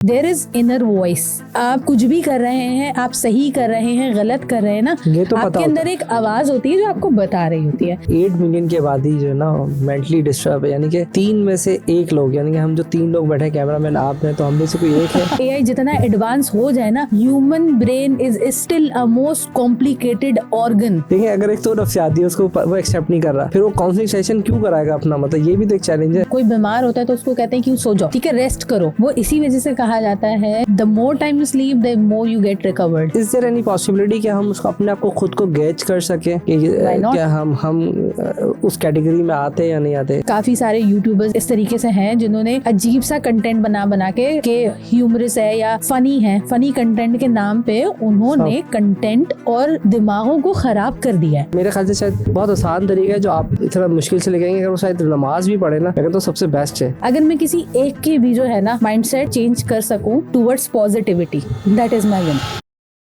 There is inner voice. आप कुछ भी कर रहे हैं, आप सही कर रहे हैं, गलत कर रहे हैं ना, ये तो आपके अंदर एक आवाज होती है जो आपको बता रही होती है। 8 मिलियन की आबादी जो है ना मेंटली डिस्टर्ब है, यानी कि 3 में से 1 लोग, यानी कि हम जो 3 लोग बैठे कैमरामैन आप हैं, तो हम में से कोई एक है। एआई जितना एडवांस हो जाए ना, human brain is still a most complicated organ. देखिए, अगर एक तो नफ्सियाती है, उसको वो एक्सेप्ट नहीं कर रहा, फिर वो काउंसलिंग सेशन क्यों कराएगा अपना, मतलब ये भी तो एक चैलेंज है। कोई बीमार होता है तो उसको कहते हैं कि सो जाओ, ठीक है, रेस्ट करो। वो इसी वजह से कहा जाता है the more time you sleep the more you get recovered. Is there any possibility कि हम उसको अपने आप को खुद को गैज कर सके कि क्या हम उस कैटेगरी में आते या नहीं आते। काफी सारे यूट्यूबर्स इस तरीके से हैं जिन्होंने अजीब सा कंटेंट बना के ह्यूमरस है या फनी है, फनी कंटेंट के नाम पे उन्होंने कंटेंट और दिमागों को खराब कर दिया है। मेरे ख्याल से शायद बहुत आसान तरीका है जो आप इतना मुश्किल से लेके, अगर वो शायद नमाज भी पढ़े ना, तो सबसे बेस्ट है। अगर मैं किसी एक के भी जो है ना माइंडसेट चेंज कर सकूं towards positivity, that is my win.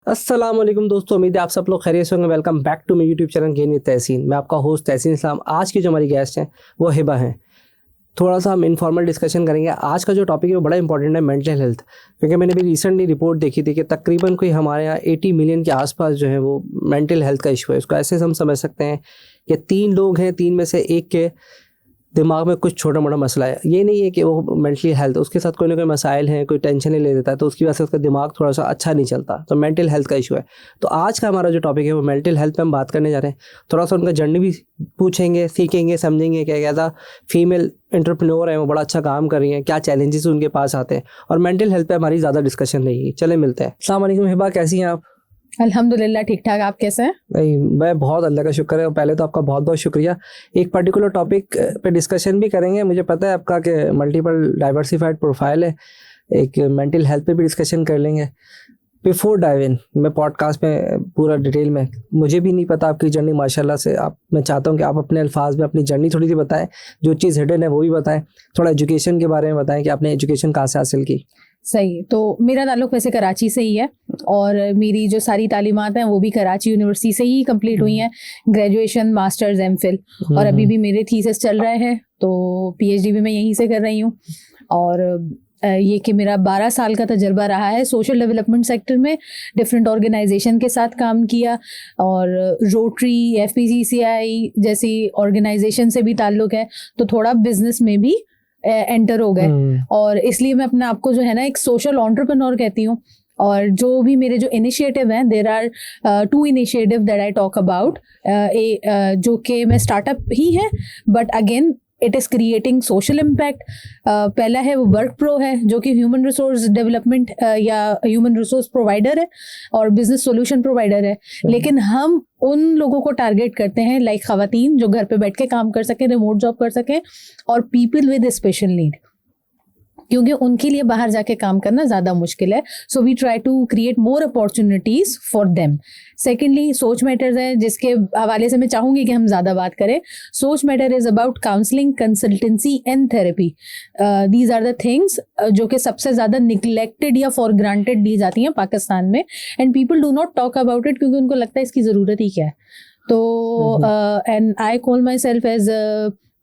अस्सलाम वालेकुम दोस्तों, उम्मीद है आप सब लोग खैरियत से होंगे। Welcome back to my YouTube channel gain with Tahseen. मैं आपका होस्ट तहसीन इस्लाम। आज की जो हमारी गेस्ट हैं वो हिबा हैं। थोड़ा सा हम इनफॉर्मल डिस्कशन करेंगे। आज का जो टॉपिक है वो बड़ा इंपॉर्टेंट है, मेंटल हेल्थ। क्योंकि मैंने भी रिसेंटली रिपोर्ट देखी थी कि तकरीबन कोई हमारे यहाँ 80 मिलियन के आसपास जो है वो मेंटल हेल्थ का इशू है। उसको ऐसे हम समझ सकते हैं कि 3 लोग हैं, 3 में से 1 के दिमाग में कुछ छोटा मोटा मसला है। ये नहीं है कि वो मेंटली हेल्थ, उसके साथ कोई ना कोई मसाइल हैं, कोई टेंशन नहीं ले देता है, तो उसकी वजह से उसका दिमाग थोड़ा सा अच्छा नहीं चलता, तो मेंटल हेल्थ का इशू है। तो आज का हमारा जो टॉपिक है वो मेंटल हेल्थ पे हम बात करने जा रहे हैं। थोड़ा सा उनका जर्नी भी पूछेंगे, सीखेंगे, समझेंगे कि क्या था फीमेल एंटरप्रेन्योर है, वो बड़ा अच्छा काम कर रही हैं, क्या चैलेंजेस उनके पास आते हैं, और मेंटल हेल्थ पे हमारी ज़्यादा डिस्कशन रहेगी। चले मिलते हैं। अस्सलाम वालेकुम हिबा, कैसी हैं आप? अल्हम्दुलिल्लाह ठीक ठाक, आप कैसे हैं? नहीं, मैं बहुत, अल्लाह का शुक्र है। पहले तो आपका बहुत बहुत शुक्रिया। एक पर्टिकुलर टॉपिक पे डिस्कशन भी करेंगे। मुझे पता है आपका कि मल्टीपल डाइवर्सिफाइड प्रोफाइल है, एक मेंटल हेल्थ पे भी डिस्कशन कर लेंगे। बिफोर डाइव इन, मैं पॉडकास्ट में पूरा डिटेल में, मुझे भी नहीं पता आपकी जर्नी माशाल्लाह से। मैं चाहता हूँ कि आप अपने अल्फाज में अपनी जर्नी थोड़ी सी बताएं, जो चीज़ हिडन है वो भी बताएं। थोड़ा एजुकेशन के बारे में बताएं कि आपने एजुकेशन कहाँ से हासिल की। सही, तो मेरा ताल्लुक वैसे कराची से ही है और मेरी जो सारी तालीमात हैं वो भी कराची यूनिवर्सिटी से ही कंप्लीट हुई हैं, ग्रेजुएशन, मास्टर्स, एमफिल, और अभी भी मेरे थीसिस चल रहे हैं, तो पीएचडी भी मैं यहीं से कर रही हूँ। और ये कि मेरा 12 साल का तजर्बा रहा है सोशल डेवलपमेंट सेक्टर में, डिफरेंट ऑर्गेनाइजेशन के साथ काम किया, और रोटरी, एफपीसीसीआई जैसी ऑर्गेनाइजेशन से भी ताल्लुक है, तो थोड़ा बिजनेस में भी एंटर हो गए। और इसलिए मैं अपने आप को जो है ना एक सोशल एंटरप्रेन्योर कहती हूँ। और जो भी मेरे जो इनिशिएटिव हैं, there are 2 initiative that I talk about, जो कि मैं स्टार्टअप ही है, but again it is creating social impact. पहला है वो वर्क प्रो है, जो कि ह्यूमन रिसोर्स डेवलपमेंट या ह्यूमन रिसोर्स प्रोवाइडर है और बिजनेस सॉल्यूशन प्रोवाइडर है। लेकिन हम उन लोगों को टारगेट करते हैं, लाइक खवातीन जो घर पे बैठ के काम कर सकें, रिमोट जॉब कर सकें, और पीपल विद स्पेशल नीड, क्योंकि उनके लिए बाहर जाके काम करना ज़्यादा मुश्किल है। So we try to create more opportunities for them. Secondly Soch matters है, जिसके हवाले से मैं चाहूँगी कि हम ज़्यादा बात करें। Soch matter is about counselling, consultancy and therapy. These are the things जो कि सबसे ज़्यादा निगलेक्टेड या फॉर ग्रांटेड ली जाती हैं पाकिस्तान में, and people do not talk about it, क्योंकि उनको लगता है इसकी ज़रूरत ही क्या है। तो and I call myself as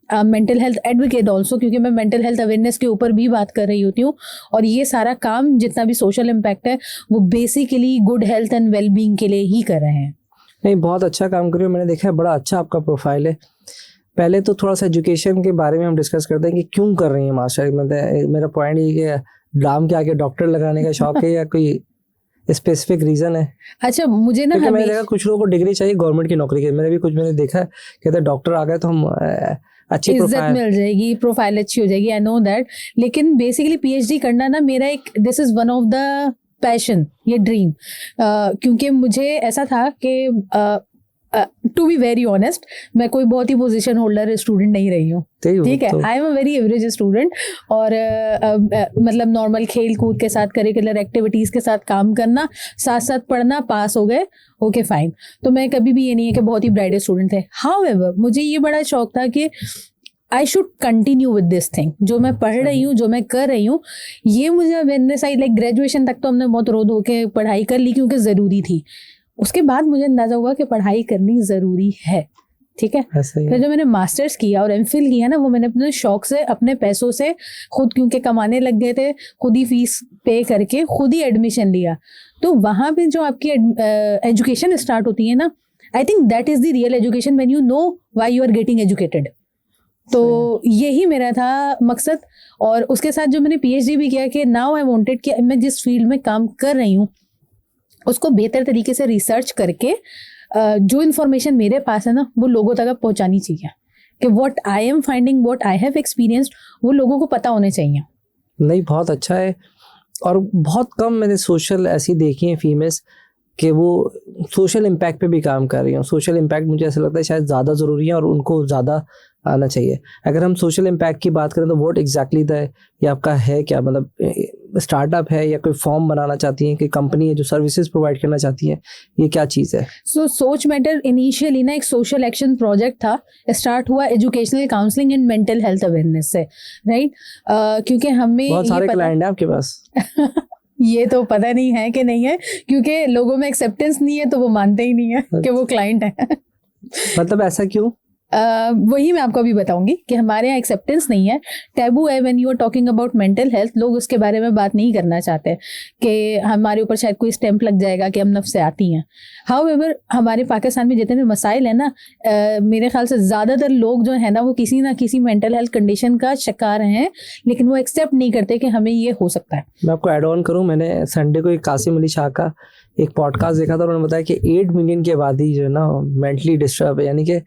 mental health advocate also, क्योंकि मैं मेंटल हेल्थ अवेयरनेस के ऊपर भी बात कर रही होती हूँ। और ये सारा काम जितना भी सोशल इम्पैक्ट है वो basically good health and wellbeing के लिए ही कर रहे हैं। नहीं, बहुत अच्छा काम कर रहे हो। मैंने देखा है, बड़ा अच्छा आपका प्रोफाइल है। पहले तो थोड़ा सा एजुकेशन के बारे में हम डिस्कस करते हैं कि क्यों कर रही हैं मास्टर। मतलब मेरा पॉइंट ये कि नाम के आगे डॉक्टर लगाने का शौक है या कोई स्पेसिफिक रीजन है? अच्छा, मुझे ना मैंने देखा कुछ लोगों को डिग्री चाहिए गवर्नमेंट की नौकरी के। मैंने देखा है, कहते हैं डॉक्टर आ गए तो हम अच्छी इज्जत मिल जाएगी, प्रोफाइल अच्छी हो जाएगी। आई नो दैट, लेकिन बेसिकली पीएचडी करना ना मेरा एक, this is one of the passion, ये ड्रीम। क्योंकि मुझे ऐसा था कि टू बी वेरी ऑनेस्ट, मैं कोई बहुत ही पोजीशन होल्डर स्टूडेंट नहीं रही हूँ, ठीक है। I am a very average student, और मतलब नॉर्मल खेल कूद के साथ, करिकुलर एक्टिविटीज़ के साथ काम करना, साथ साथ पढ़ना, पास हो गए, ओके फाइन। तो मैं कभी भी ये नहीं है कि बहुत ही ब्राइट स्टूडेंट थे। हाउएवर मुझे ये बड़ा शौक था कि I should continue with this thing, जो मैं पढ़ रही हूँ, जो मैं कर रही हूँ, ये मुझे अवेयरनेस आई। लाइक ग्रेजुएशन तक तो हमने बहुत रो धो के पढ़ाई कर ली क्योंकि ज़रूरी थी। उसके बाद मुझे अंदाज़ा हुआ कि पढ़ाई करनी ज़रूरी है, ठीक है। फिर जो मैंने मास्टर्स किया और एमफिल किया ना, वो मैंने अपने शौक से, अपने पैसों से खुद, क्योंकि कमाने लग गए थे, खुद ही फीस पे करके खुद ही एडमिशन लिया। तो वहाँ पे जो आपकी एजुकेशन स्टार्ट होती है ना, I think that is the real education, when you know why you are getting educated. तो यही मेरा था मकसद। और उसके साथ जो मैंने पीएचडी भी किया कि नाउ आई वांटेड कि मैं जिस फील्ड में काम कर रही हूँ उसको बेहतर तरीके से रिसर्च करके जो इन्फॉर्मेशन मेरे पास है ना, वो लोगों तक पहुंचानी चाहिए कि what I am finding, what I have experienced, वो लोगों को पता होने चाहिए। नहीं, बहुत अच्छा है। और बहुत कम मैंने सोशल ऐसी देखी हैं फीमेल्स कि वो सोशल इम्पैक्ट पे भी काम कर रही हूँ। सोशल इम्पैक्ट मुझे ऐसा लगता है शायद ज़्यादा ज़रूरी है और उनको ज़्यादा आना चाहिए। अगर हम सोशल इम्पैक्ट की बात करें तो व्हाट एग्जैक्टली द ये आपका है क्या, मतलब स्टार्टअप है या कोई फॉर्म बनाना चाहती है कि कंपनी है जो सर्विसेज प्रोवाइड करना चाहती है, ये क्या चीज़ है? सो सोच मैटर इनिशियली ना एक सोशल एक्शन प्रोजेक्ट था, स्टार्ट हुआ educational counselling and mental health awareness से, राइट। क्योंकि हमें बहुत सारे क्लाइंट हैं आपके पास। ये तो पता नहीं है कि नहीं है, क्योंकि लोगों में एक्सेप्टेंस नहीं है तो वो मानते ही नहीं है कि वो क्लाइंट है। मतलब ऐसा क्यों? वही मैं आपको अभी बताऊंगी कि हमारे यहाँ एक्सेप्टेंस नहीं है, टैबू है। When you are talking about mental health, लोग उसके बारे में बात नहीं करना चाहते कि हमारे ऊपर शायद कोई स्टैंप लग जाएगा कि हम नफ्स से आती हैं। हाउएवर हमारे पाकिस्तान में जितने मसाइल है ना, मेरे ख्याल से ज़्यादातर लोग जो है ना वो किसी ना किसी मेंटल हेल्थ कंडीशन का शिकार हैं, लेकिन वो एक्सेप्ट नहीं करते कि हमें ये हो सकता है। मैं आपको एड ऑन करूँ, मैंने संडे को एक कासिम अली शाह का एक पॉडकास्ट देखा था, उन्होंने बताया कि 8 मिलियन की आबादी जो है ना मेंटली डिस्टर्ब है, यानी कि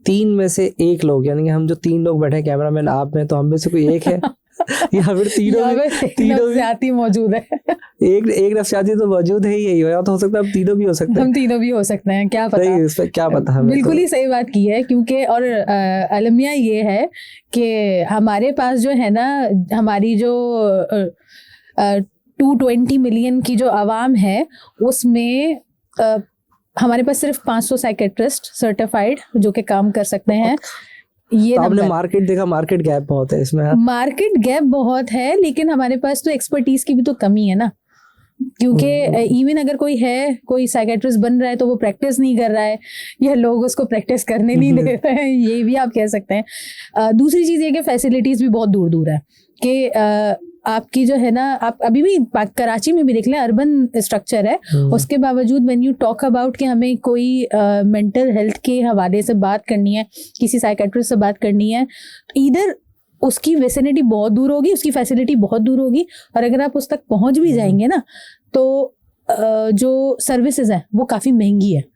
3 में से 1 लोग, यानी कि हम जो 3 लोग बैठे हैं, कैमरामैन आप में, तो हम में से कोई एक है या फिर तीनों नफ्सियाती मौजूद है। एक नफ्सियाती तो मौजूद है ही, यही हो, तो हो सकता है हम तीनों भी हो सकते हैं। हम तीनों भी हो सकते हैं, क्या पता। इस पे क्या पता हमें। बिल्कुल ही सही बात की है, क्योंकि और अलमिया ये है कि हमारे पास जो है ना, हमारी जो 220 मिलियन की जो आवाम है उसमें हमारे पास सिर्फ 500 साइकेट्रिस्ट सर्टिफाइड जो कि काम कर सकते हैं। ये आपने मार्केट देखा, मार्केट गैप बहुत है इसमें। मार्केट गैप बहुत है, लेकिन हमारे पास तो एक्सपर्टीज की भी तो कमी है ना, क्योंकि इवन अगर कोई है, कोई साइकेट्रिस्ट बन रहा है तो वो प्रैक्टिस नहीं कर रहा है या लोग उसको प्रैक्टिस करने नहीं दे रहे हैं, ये भी आप कह सकते हैं। दूसरी चीज़ ये कि फैसिलिटीज़ भी बहुत दूर दूर है कि आपकी जो है ना, आप अभी भी कराची में भी देख लें, अर्बन स्ट्रक्चर है, उसके बावजूद व्हेन यू टॉक अबाउट कि हमें कोई मेंटल हेल्थ के हवाले से बात करनी है, किसी साइकेट्रिस्ट से बात करनी है, इधर उसकी वेसिनिटी बहुत दूर होगी, उसकी फैसिलिटी बहुत दूर होगी, और अगर आप उस तक पहुंच भी जाएंगे ना तो जो सर्विसेज हैं वो काफ़ी महंगी है।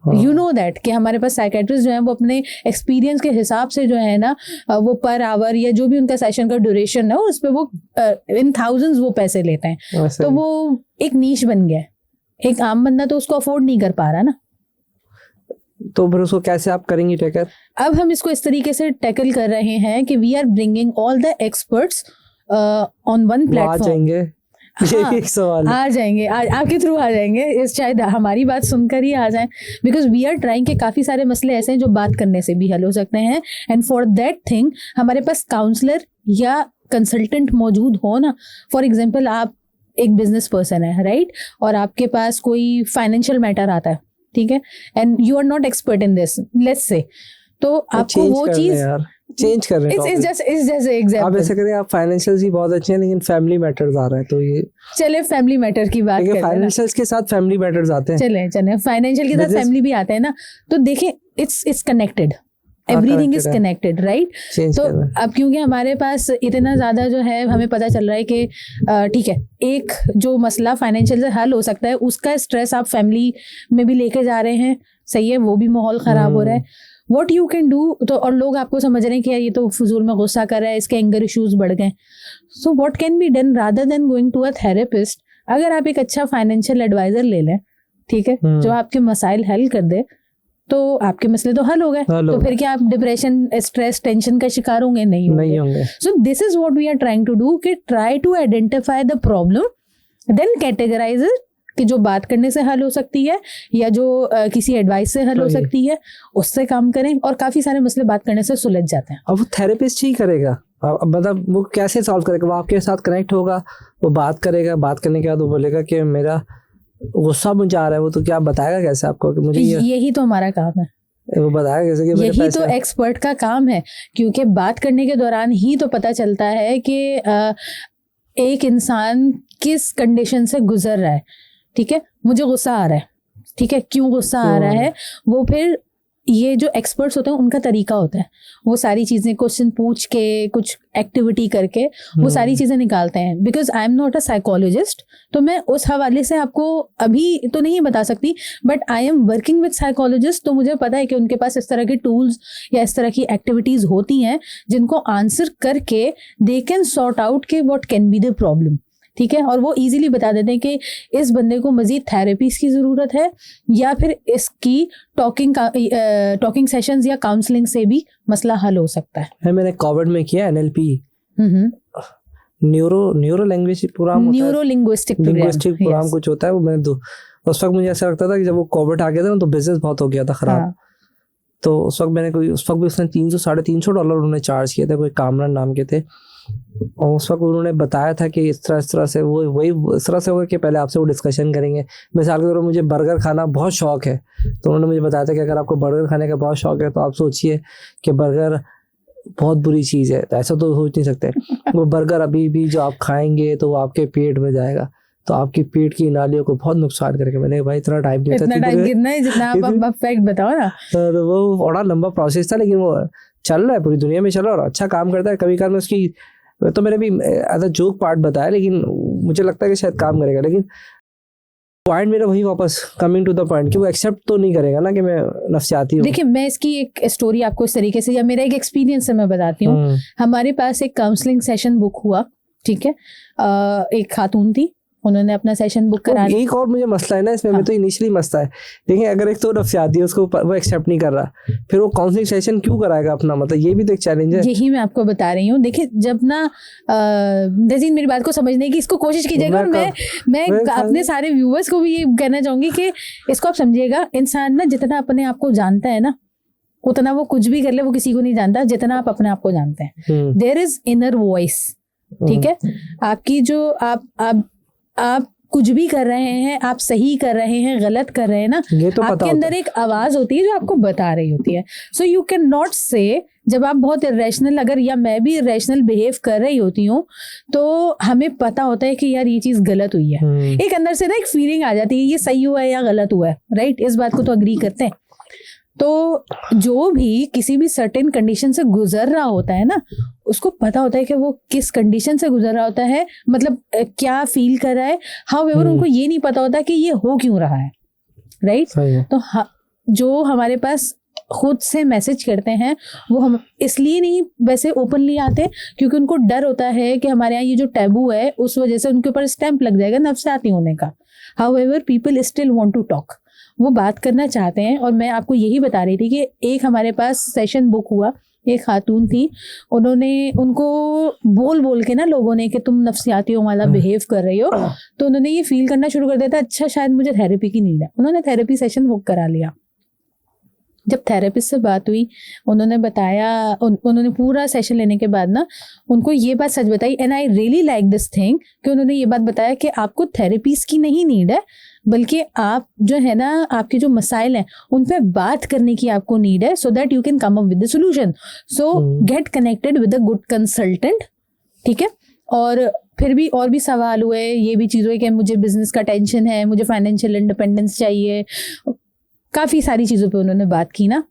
यू नो दैट कि हमारे पास साइकेट्रिस्ट जो है वो अपने एक्सपीरियंस के हिसाब से जो है ना, वो पर आवर या जो भी उनका सेशन का ड्यूरेशन है उस पर वो इन थाउजेंड्स वो पैसे लेते हैं। तो वो एक नीश बन गया है, एक आम बंदा तो उसको अफोर्ड नहीं कर पा रहा ना। तो फिर उसको कैसे आप करेंगी टैकल? अब हम इसको इस तरीके से टैकल कर रहे हैं कि we are bringing all the experts on one platform. हाँ, एक सवाल आ जाएंगे, आपके थ्रू आ जाएंगे, इस शायद हमारी बात सुनकर ही आ जाएं, बिकॉज वी आर ट्राइंग के काफ़ी सारे मसले ऐसे हैं जो बात करने से भी हल हो सकते हैं, एंड फॉर दैट थिंग हमारे पास काउंसलर या कंसल्टेंट मौजूद हो ना। फॉर एग्जाम्पल आप एक बिजनेस पर्सन है, राइट, और आपके पास कोई फाइनेंशियल मैटर आता है, ठीक है, and you are not expert in this, let's say, तो आपको वो चीज़ चेंज कर रहे हैं। It's just example. आप ऐसे करें, आप फाइनेंशियल्स ही बहुत अच्छे हैं लेकिन फैमिली मैटर्स आ रहा है, तो ये चले फैमिली मैटर की बात करते हैं। फाइनेंशियल्स के साथ फैमिली मैटर्स आते हैं, चले फाइनेंशियल के साथ फैमिली भी आते हैं ना, तो देखें it's connected, everything is connected, right. तो अब क्योंकि हमारे पास इतना ज़्यादा जो है हमें पता चल रहा है कि ठीक है, एक जो मसला फाइनेंशियल से हल हो सकता है उसका स्ट्रेस आप फैमिली में भी लेके जा रहे हैं, सही है, वो भी माहौल ख़राब हो रहा है। What you can do, तो और लोग आपको समझ रहे हैं कि यार ये तो फजूल में गुस्सा कर रहा है, इसके एंगर इश्यूज बढ़ गए। So what can be done rather than going to a therapist, अगर आप एक अच्छा फाइनेंशियल एडवाइजर ले लें, ठीक है, जो आपके मसाइल हल कर दे, तो आपके मसले तो हल हो गए। तो फिर क्या आप डिप्रेशन, स्ट्रेस, टेंशन का शिकार होंगे? नहीं होंगे। So this is what we are trying to do, कि try to identify the problem, then categorise it, कि जो बात करने से हल हो सकती है या जो किसी एडवाइस से हल हो सकती है, उससे काम करें, और काफी सारे मसले बात करने से सुलझ जाते हैं। अब वो थेरेपिस्ट ही करेगा, मतलब वो कैसे सॉल्व करेगा? वो आपके साथ कनेक्ट होगा, वो बात करेगा, बात करने के बाद वो बोलेगा कि मेरा गुस्सा मुझे आ रहा है, वो तो क्या बताएगा कैसे आपको कि मुझे यही तो हमारा काम है। वो बताया कैसे कि मेरे यही पैसे तो एक्सपर्ट का काम है, क्योंकि बात करने के दौरान ही तो पता चलता है कि एक इंसान किस कंडीशन से गुजर रहा है। ठीक है, मुझे गुस्सा आ रहा है, ठीक है, क्यों गुस्सा आ रहा है, वो फिर ये जो एक्सपर्ट्स होते हैं उनका तरीका होता है, वो सारी चीजें क्वेश्चन पूछ के कुछ एक्टिविटी करके वो सारी चीजें निकालते हैं। Because I am not a psychologist, तो मैं उस हवाले से आपको अभी तो नहीं बता सकती, but I am working with psychologist, तो मुझे पता है कि उनके पास इस तरह के टूल्स या इस तरह की एक्टिविटीज होती हैं जिनको आंसर करके दे कैन सॉर्ट आउट के what can be the problem. ठीक है, और वो इजीली बता देते हैं कि इस बंदे को मजीद थेरेपीज की ज़रूरत है या फिर इसकी टॉकिंग सेशंस या काउंसलिंग से भी मसला हल हो सकता है। मैंने कोविड में किया NLP, neuro language program, neuro linguistic program कुछ होता है वो। मैंने उस वक्त मुझे ऐसा लगता था कि जब वो कोविड आ गया था तो बिजनेस बहुत हो गया था खराब। हाँ। तो उस वक्त भी उसने $300-350 उन्होंने चार्ज किए थे, कोई कामरान नाम के थे। और उस वक्त उन्होंने बताया था कि इस तरह से वही इस तरह से होगा कि पहले आपसे वो डिस्कशन करेंगे। मिसाल के तौर पर मुझे बर्गर खाना बहुत शौक है, तो उन्होंने मुझे बताया था कि अगर आपको बर्गर खाने का बहुत शौक है तो आप सोचिए कि बर्गर बहुत बुरी चीज़ है, तो ऐसा तो सोच नहीं सकते। वो बर्गर अभी भी जो आप खाएंगे तो वो आपके पेट में जाएगा, तो आपकी पेट की नालियों को बहुत नुकसान करेगा। मैंने भाई इतना टाइम नहीं था, इतना टाइम कितना है जितना आप फैक्ट बताओ ना। तो वो बड़ा लंबा प्रोसेस था, लेकिन वो चल रहा है, पूरी दुनिया में चल रहा है और अच्छा काम करता है। कभी कभार में उसकी तो मैंने भी एज अ जोक पार्ट बताया, लेकिन मुझे लगता है कि शायद काम करेगा। लेकिन पॉइंट मेरा वही वापस कमिंग टू द पॉइंट कि वो एक्सेप्ट तो नहीं करेगा ना कि मैं नफ्सियाती हूँ। देखिए, मैं इसकी एक स्टोरी आपको इस तरीके से या मेरा एक एक्सपीरियंस से मैं बताती हूँ। हमारे पास एक काउंसलिंग सेशन बुक हुआ, ठीक है, एक खातून थी, उन्होंने अपना सेशन बुक करा। एक और मुझे मसला है ना इसमें, हाँ। तो इनिशियली मसला है। देखिए, अगर एक तो नफ्सियाती है, उसको वो एक्सेप्ट नहीं कर रहा, फिर वो काउंसलिंग सेशन क्यों कराएगा अपना, मतलब ये भी तो एक चैलेंज है। यही मैं आपको बता रही हूँ। देखिए, जब ना जैसे मेरी बात को समझने की इसको कोशिश कीजिएगा, और मैं अपने सारे व्यूअर्स को भी ये कहना चाहूंगी कि इसको आप समझिएगा। इंसान ना जितना अपने आप को जानता है ना, उतना वो कुछ भी कर ले वो किसी को नहीं जानता जितना आप अपने आप को जानते हैं। देयर इज इनर वॉइस, ठीक है, आपकी जो आप कुछ भी कर रहे हैं, आप सही कर रहे हैं, गलत कर रहे हैं ना, ये तो आपके अंदर एक आवाज होती है जो आपको बता रही होती है। सो यू कैन नॉट से, जब आप बहुत इरेशनल, अगर या मैं भी इरेशनल बिहेव कर रही होती हूँ, तो हमें पता होता है कि यार ये चीज गलत हुई है। एक अंदर से ना एक फीलिंग आ जाती है ये सही हुआ है या गलत हुआ है, राइट? इस बात को तो अग्री करते हैं। तो जो भी किसी भी सर्टेन कंडीशन से गुजर रहा होता है ना, उसको पता होता है कि वो किस कंडीशन से गुजर रहा होता है, मतलब क्या फील कर रहा है। हाउएवर उनको ये नहीं पता होता कि ये हो क्यों रहा है, राइट? तो जो हमारे पास खुद से मैसेज करते हैं वो हम इसलिए नहीं वैसे ओपनली आते क्योंकि उनको डर होता है कि हमारे यहाँ ये जो टैबू है उस वजह से उनके ऊपर स्टैंप लग जाएगा नफ्सियाती होने का। However people still want to talk, वो बात करना चाहते हैं। और मैं आपको यही बता रही थी कि एक हमारे पास सेशन बुक हुआ, एक खातून थी, उनको बोल के ना लोगों ने कि तुम नफ्सियातियों वाला बिहेव कर रही हो, तो उन्होंने ये फील करना शुरू कर दिया था, अच्छा शायद मुझे थेरेपी की नीड है। उन्होंने थेरेपी सेशन बुक करा लिया। जब थेरेपिस्ट से बात हुई, उन्होंने बताया, उन्होंने पूरा सेशन लेने के बाद ना उनको ये बात सच बताई, and I really like this thing, कि उन्होंने ये बात बताया कि आपको थेरेपीज की नहीं नीड है, बल्कि आप जो है ना, आपके जो मसाइल हैं उन पे बात करने की आपको नीड है, so that you can come up with the solution. So get connected with a good consultant, ठीक है। और फिर भी और भी सवाल हुए, ये भी चीज़ हुई कि मुझे बिजनेस का टेंशन है, मुझे फाइनेंशियल इंडिपेंडेंस चाहिए, काफ़ी सारी चीज़ों पे उन्होंने बात की ना।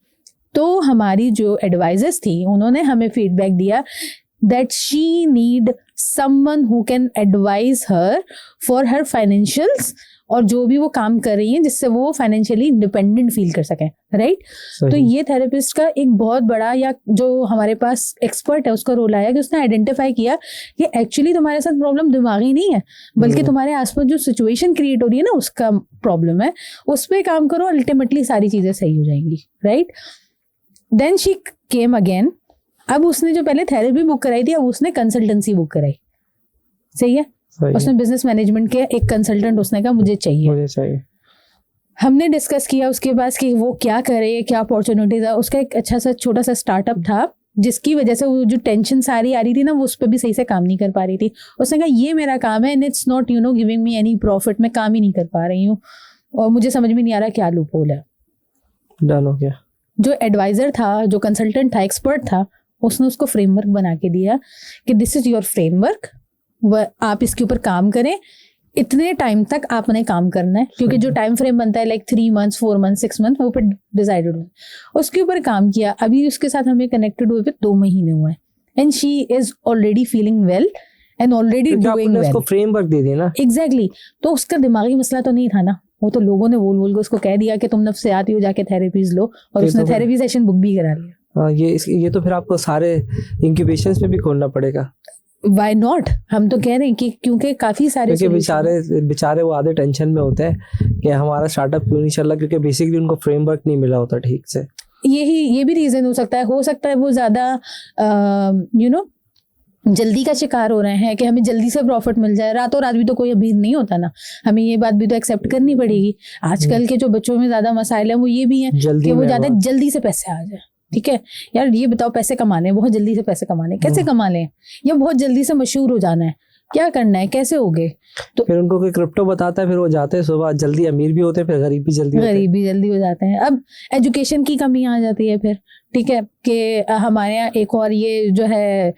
तो हमारी जो एडवाइजर्स थी उन्होंने हमें फीडबैक दिया that she need someone who can advise her for her financials, और जो भी वो काम कर रही हैं जिससे वो फाइनेंशियली इंडिपेंडेंट फील कर सकें, राइट? तो ये थेरेपिस्ट का एक बहुत बड़ा, या जो हमारे पास एक्सपर्ट है उसका रोल आया कि उसने आइडेंटिफाई किया कि एक्चुअली तुम्हारे साथ प्रॉब्लम दिमागी नहीं है, बल्कि तुम्हारे आसपास जो सिचुएशन क्रिएट हो रही है ना उसका प्रॉब्लम है, उस पर काम करो, अल्टीमेटली सारी चीजें सही हो जाएंगी, right? Then she came again. अब उसने जो पहले थेरेपी बुक कराई थी, अब उसने कंसल्टेंसी बुक कराई, सही है? उसने बिजनेस मैनेजमेंट के एक कंसल्टेंट उसने कहा मुझे चाहिए। हमने डिस्कस किया उसके बाद कि वो क्या करे, क्या अपॉर्चुनिटीज है। उसका एक अच्छा सा छोटा सा स्टार्टअप था जिसकी वजह से वो जो टेंशन सारी आ रही थी ना, वो उस पर भी सही से काम नहीं कर पा रही थी। उसने कहा ये मेरा काम है and it's not giving me any profit, मैं काम ही नहीं कर पा रही हूँ और मुझे समझ में नहीं आ रहा क्या लूपहोल है। डन हो गया। जो एडवाइजर था, जो कंसल्टेंट था, एक्सपर्ट था, उसने उसको फ्रेमवर्क बना के दिया कि दिस इज योर फ्रेमवर्क, आप इसके ऊपर काम करें, इतने टाइम तक आपने काम करना है, क्योंकि जो टाइम फ्रेम बनता है लाइक 3 months 4 months 6 months वो फिर डिसाइडेड हुआ, उसके ऊपर काम किया। अभी उसके साथ हमें कनेक्टेड हुए 2 महीने हुए हैं and she is already feeling well and already doing well. उसको फ्रेमवर्क दे दिया ना। एग्जैक्टली। तो उसका दिमागी मसला तो नहीं था ना, वो तो लोगों ने बोल के उसको कह दिया कि तुम नफ्सियाती हो, जाके थेरेपीज लो, और उसने थेरेपी सेशन बुक भी करा लिया। ये तो फिर आपको सारे इंक्यूबेशंस में भी खोलना पड़ेगा। Why not? हम तो कह रहे हैं कि क्योंकि काफी सारे, क्योंकि बेचारे वो आधे टेंशन में होते हैं कि हमारा स्टार्टअप क्यों नहीं चल रहा, क्योंकि बेसिकली उनको फ्रेमवर्क नहीं मिला होता ठीक से। ये भी रीजन हो सकता है वो ज्यादा जल्दी का शिकार हो रहे हैं कि हमें जल्दी से प्रॉफिट मिल जाए। रातों रात भी तो कोई अभी नहीं होता ना, हमें ये बात भी तो एक्सेप्ट करनी पड़ेगी। आजकल के जो बच्चों में ज्यादा मसाइल है वो ये भी है कि वो ज्यादा जल्दी से पैसे आ जाए। ठीक है यार, ये बताओ, पैसे कमाने, बहुत जल्दी से पैसे कमाने, कैसे कमा लें, या बहुत जल्दी से मशहूर हो जाना है, क्या करना है, कैसे होगे? तो फिर उनको कोई क्रिप्टो बताता है, फिर वो जाते हैं सुबह, जल्दी अमीर भी होते हैं, फिर गरीब भी जल्दी हो जाते हैं। अब एजुकेशन की कमी आ जाती है फिर, ठीक है, कि हमारे यहाँ एक और ये जो है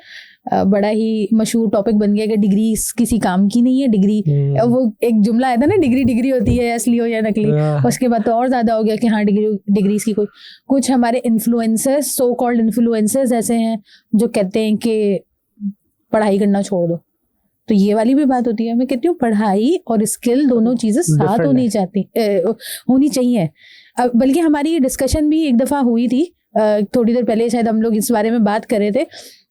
बड़ा ही मशहूर टॉपिक बन गया कि डिग्री किसी काम की नहीं है। डिग्री, वो एक जुमला आया था ना, डिग्री होती है, असली हो या नकली। उसके बाद तो और ज्यादा हो गया कि हाँ डिग्री इसकी कोई। कुछ हमारे इन्फ्लुएंसर्स, सो कॉल्ड इन्फ्लुएंसर्स ऐसे हैं जो कहते हैं कि पढ़ाई करना छोड़ दो। तो ये वाली भी बात होती है। मैं कहती हूँ पढ़ाई और स्किल दोनों चीजें साथ होनी चाहिए। बल्कि हमारी ये डिस्कशन भी एक दफा हुई थी, थोड़ी देर पहले शायद हम लोग इस बारे में बात कर रहे थे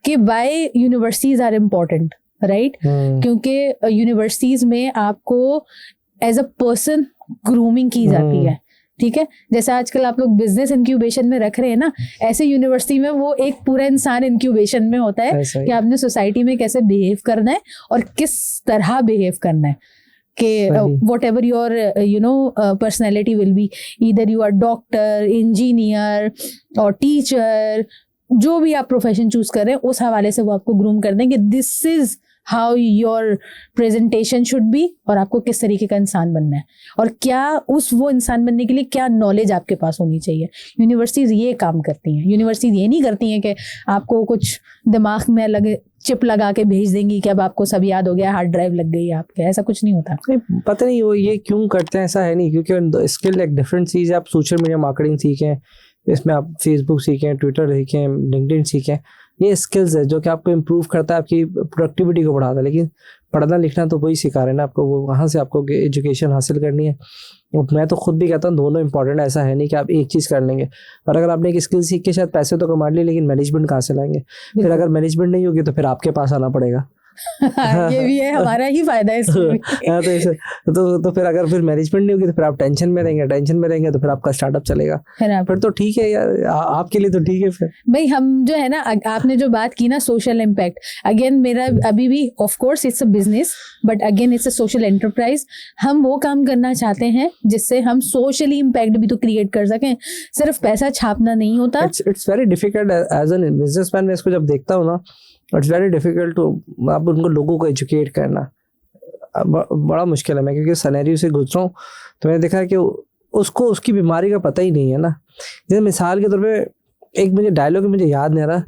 कि why universities are important, right? क्योंकि यूनिवर्सिटीज में आपको एज अ पर्सन ग्रूमिंग की जाती है। ठीक है, जैसे आजकल आप लोग बिजनेस इंक्यूबेशन में रख रहे हैं ना, ऐसे यूनिवर्सिटी में वो एक पूरा इंसान इंक्यूबेशन में होता है कि आपने सोसाइटी में कैसे बिहेव करना है और किस तरह बिहेव करना है, कि whatever your personality will be, either you are doctor, engineer और टीचर, जो भी आप प्रोफेशन चूज कर रहे हैं उस हवाले से वो आपको ग्रूम कर देंगे, this is how your presentation should be, और आपको किस तरीके का इंसान बनना है और क्या वो इंसान बनने के लिए क्या नॉलेज आपके पास होनी चाहिए। यूनिवर्सिटीज ये काम करती हैं। यूनिवर्सिटीज ये नहीं करती हैं कि आपको कुछ दिमाग में लगे चिप लगा के भेज देंगी कि अब आपको सब याद हो गया, हार्ड ड्राइव लग गई है आपके, ऐसा कुछ नहीं होता। पता नहीं वो ये क्यों करते हैं, ऐसा है नहीं, क्योंकि स्किल एक डिफरेंट चीज़ है। आप सोशल मीडिया मार्केटिंग सीखें, इसमें आप फेसबुक सीखें, ट्विटर सीखें, लिंक्डइन सीखें, ये स्किल्स है जो कि आपको इम्प्रूव करता है, आपकी प्रोडक्टिविटी को बढ़ाता है। लेकिन पढ़ना लिखना तो वही सिखा रहे हैं ना आपको, वो वहाँ से आपको एजुकेशन हासिल करनी है। और मैं तो खुद भी कहता हूँ दोनों इंपॉर्टेंट, ऐसा है नहीं कि आप एक चीज़ कर लेंगे। और अगर आपने एक स्किल सीख के शायद पैसे तो कमा लिए, लेकिन मैनेजमेंट कहाँ से लाएंगे? फिर अगर मैनेजमेंट नहीं होगी तो फिर आपके पास आना पड़ेगा। ये भी है, हमारा ही फायदा है इसमें। तो फिर अगर फिर मैनेजमेंट नहीं होगी तो फिर आप टेंशन में रहेंगे तो फिर आपका स्टार्टअप चलेगा। फिर तो ठीक है यार, आपके लिए तो ठीक है। फिर भाई हम जो है ना, आपने जो बात की ना सोशल इम्पैक्ट, अगेन मेरा अभी भी of course it's a business, but again it's a social enterprise. हम वो काम करना चाहते हैं जिससे हम सोशली इम्पैक्ट भी तो क्रिएट कर सकें, सिर्फ पैसा छापना नहीं होता। It's very difficult as an businessman. मैं इसको जब देखता हूँ ना, इट्स वेरी डिफिकल्ट टू आप उनको लोगों को एजुकेट करना, बड़ा मुश्किल है। मैं क्योंकि सनेरियो से गुजरा हूँ तो मैंने देखा है कि उसको उसकी बीमारी का पता ही नहीं है ना। जैसे मिसाल के तौर पे एक मुझे डायलॉग मुझे याद नहीं आ रहा,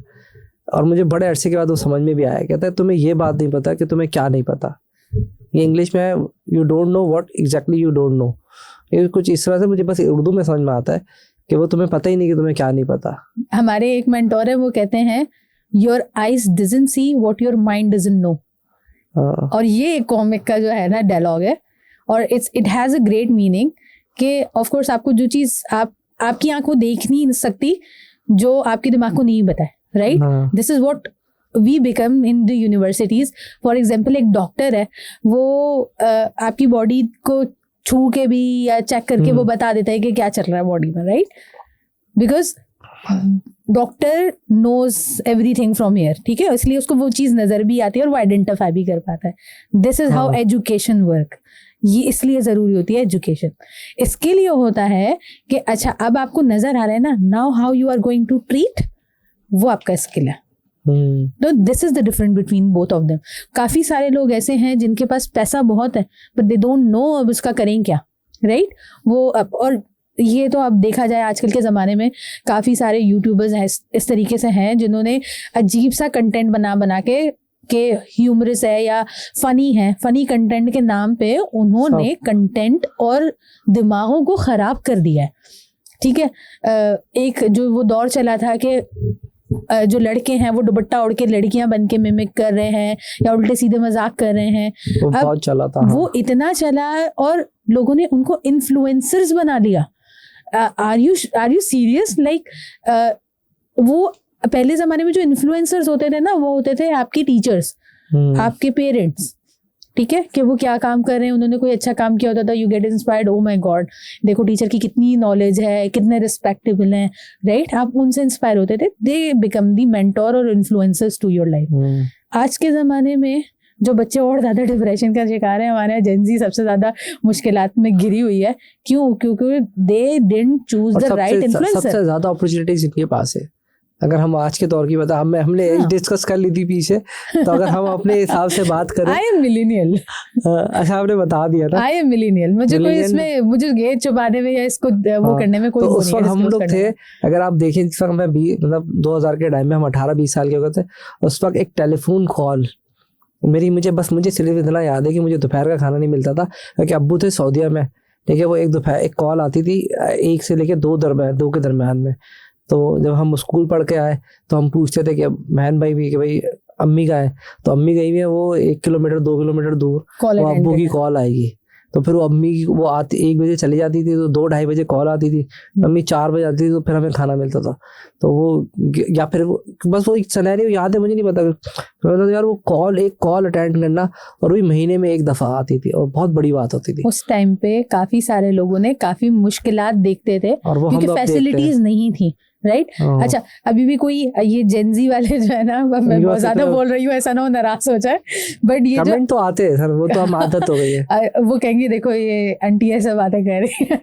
और मुझे बड़े अरसे के बाद वो समझ में भी आया। कहता है तुम्हें ये बात नहीं पता कि तुम्हें क्या नहीं पता। ये इंग्लिश में है, you don't know what exactly you don't know. ये कुछ इस तरह से मुझे बस उर्दू में समझ में आता है कि वो तुम्हें पता ही नहीं कि तुम्हें क्या नहीं पता। हमारे एक मेंटोर है, वो कहते हैं your eyes doesn't see what your mind doesn't know। और ये एक कॉमिक का जो है ना डायलॉग है, और it has a great meaning कि of course आपको जो चीज़ आपकी आंख को देख नहीं सकती, जो आपके दिमाग को नहीं पता है, right? This is what we become in the universities। For example, एक डॉक्टर है, वो आपकी बॉडी को छू के भी या चेक करके वो बता देता है कि क्या चल रहा है बॉडी में, right? Because doctor knows everything from here, ठीक है, इसलिए उसको वो चीज़ नज़र भी आती है और वो आइडेंटिफाई भी कर पाता है। This is how education work. ये इसलिए ज़रूरी होती है एजुकेशन। इसके लिए होता है कि अच्छा अब आपको नज़र आ रहा है ना, now how you are going to treat, वो आपका स्किल है। तो this is the difference between both of them. काफ़ी सारे लोग ऐसे हैं जिनके पास पैसा बहुत है बट दे डोंट नो अब उसका करें क्या, राइट? वो और ये तो अब देखा जाए आजकल के ज़माने में काफ़ी सारे यूट्यूबर्स हैं इस तरीके से हैं जिन्होंने अजीब सा कंटेंट बना के ह्यूमरस है या फनी है, फनी कंटेंट के नाम पे उन्होंने कंटेंट और दिमागों को ख़राब कर दिया है। ठीक है, एक जो वो दौर चला था कि जो लड़के हैं वो दुपट्टा ओढ़ के लड़कियां बन के मिमिक कर रहे हैं या उल्टे सीधे मजाक कर रहे हैं, वो बहुत चला था। वो इतना चला और लोगों ने उनको इन्फ्लुएंसर्स बना लिया। Are you serious? लाइक वो पहले जमाने में जो इन्फ्लुएंसर्स होते थे ना, वो होते थे आपके टीचर्स, आपके पेरेंट्स। ठीक है, कि वो क्या काम कर रहे हैं, उन्होंने कोई अच्छा काम किया होता था, you get inspired, oh my God देखो टीचर की कितनी नॉलेज है, कितने रिस्पेक्टेबल हैं, राइट? आप उनसे इंस्पायर होते थे, दे बिकम दी मेंटोर और इन्फ्लुएंसर्स टू योर लाइफ। आज के ज़माने में जो बच्चे और ज़्यादा डिप्रेशन का शिकार है, हमारे यहाँ जेनजी सबसे ज़्यादा मुश्किलात में घिरी हुई है। क्यों? क्योंकि they didn't choose the right influencer. सबसे ज़्यादा अपॉर्चुनिटीज इनके पास है। अगर हम आज के दौर की बता, हमने एज डिस्कस कर ली थी पीछे, तो अगर हम अपने हिसाब से बात करें, आई एम मिलेनियल। अच्छा, आपने बता दिया था, आई एम मिलेनियल। मुझे कोई इसमें मुझे ये छुपाने में या इसको वो करने में कोई तो उस वक्त हम लोग थे, अगर आप देखें इस वक्त मैं मतलब 2000 के टाइम में हम 18-20 साल के हो गए थे। उस वक्त एक टेलीफोन कॉल मुझे सिर्फ इतना याद है कि मुझे दोपहर का खाना नहीं मिलता था, क्योंकि अब्बू थे सऊदीया में। ठीक है, वो एक कॉल आती थी 1 से लेकर 2 के दरम्यान में। तो जब हम स्कूल पढ़ के आए तो हम पूछते थे कि बहन भाई भी कि भाई अम्मी का है, तो अम्मी गई हुई है वो 1 किलोमीटर 2 किलोमीटर दूर, वो अब्बू की कॉल आएगी। तो फिर वो अम्मी वो आती 1 बजे चली जाती थी, तो 2-2:30 बजे कॉल आती थी, अम्मी 4 बजे आती थी, तो फिर हमें खाना मिलता था। तो वो या फिर बस वो एक सिनेरियो याद है, मुझे नहीं पता तो यार वो एक कॉल अटेंड करना, और वही महीने में 1 दफ़ा आती थी और बहुत बड़ी बात होती थी। उस टाइम पे काफ़ी सारे लोगों ने काफ़ी मुश्किलात देखते थे क्योंकि फैसिलिटीज नहीं थी, राइट? अच्छा, अभी भी कोई ये जेनजी वाले जो है ना, मैं बहुत ज्यादा बोल रही हूँ, ऐसा ना हो नाराज हो जाए, बट ये जो तो आते हैं सर, वो तो हम आदत हो गई है। वो कहेंगे देखो ये आंटी ऐसा बातें कर रही है।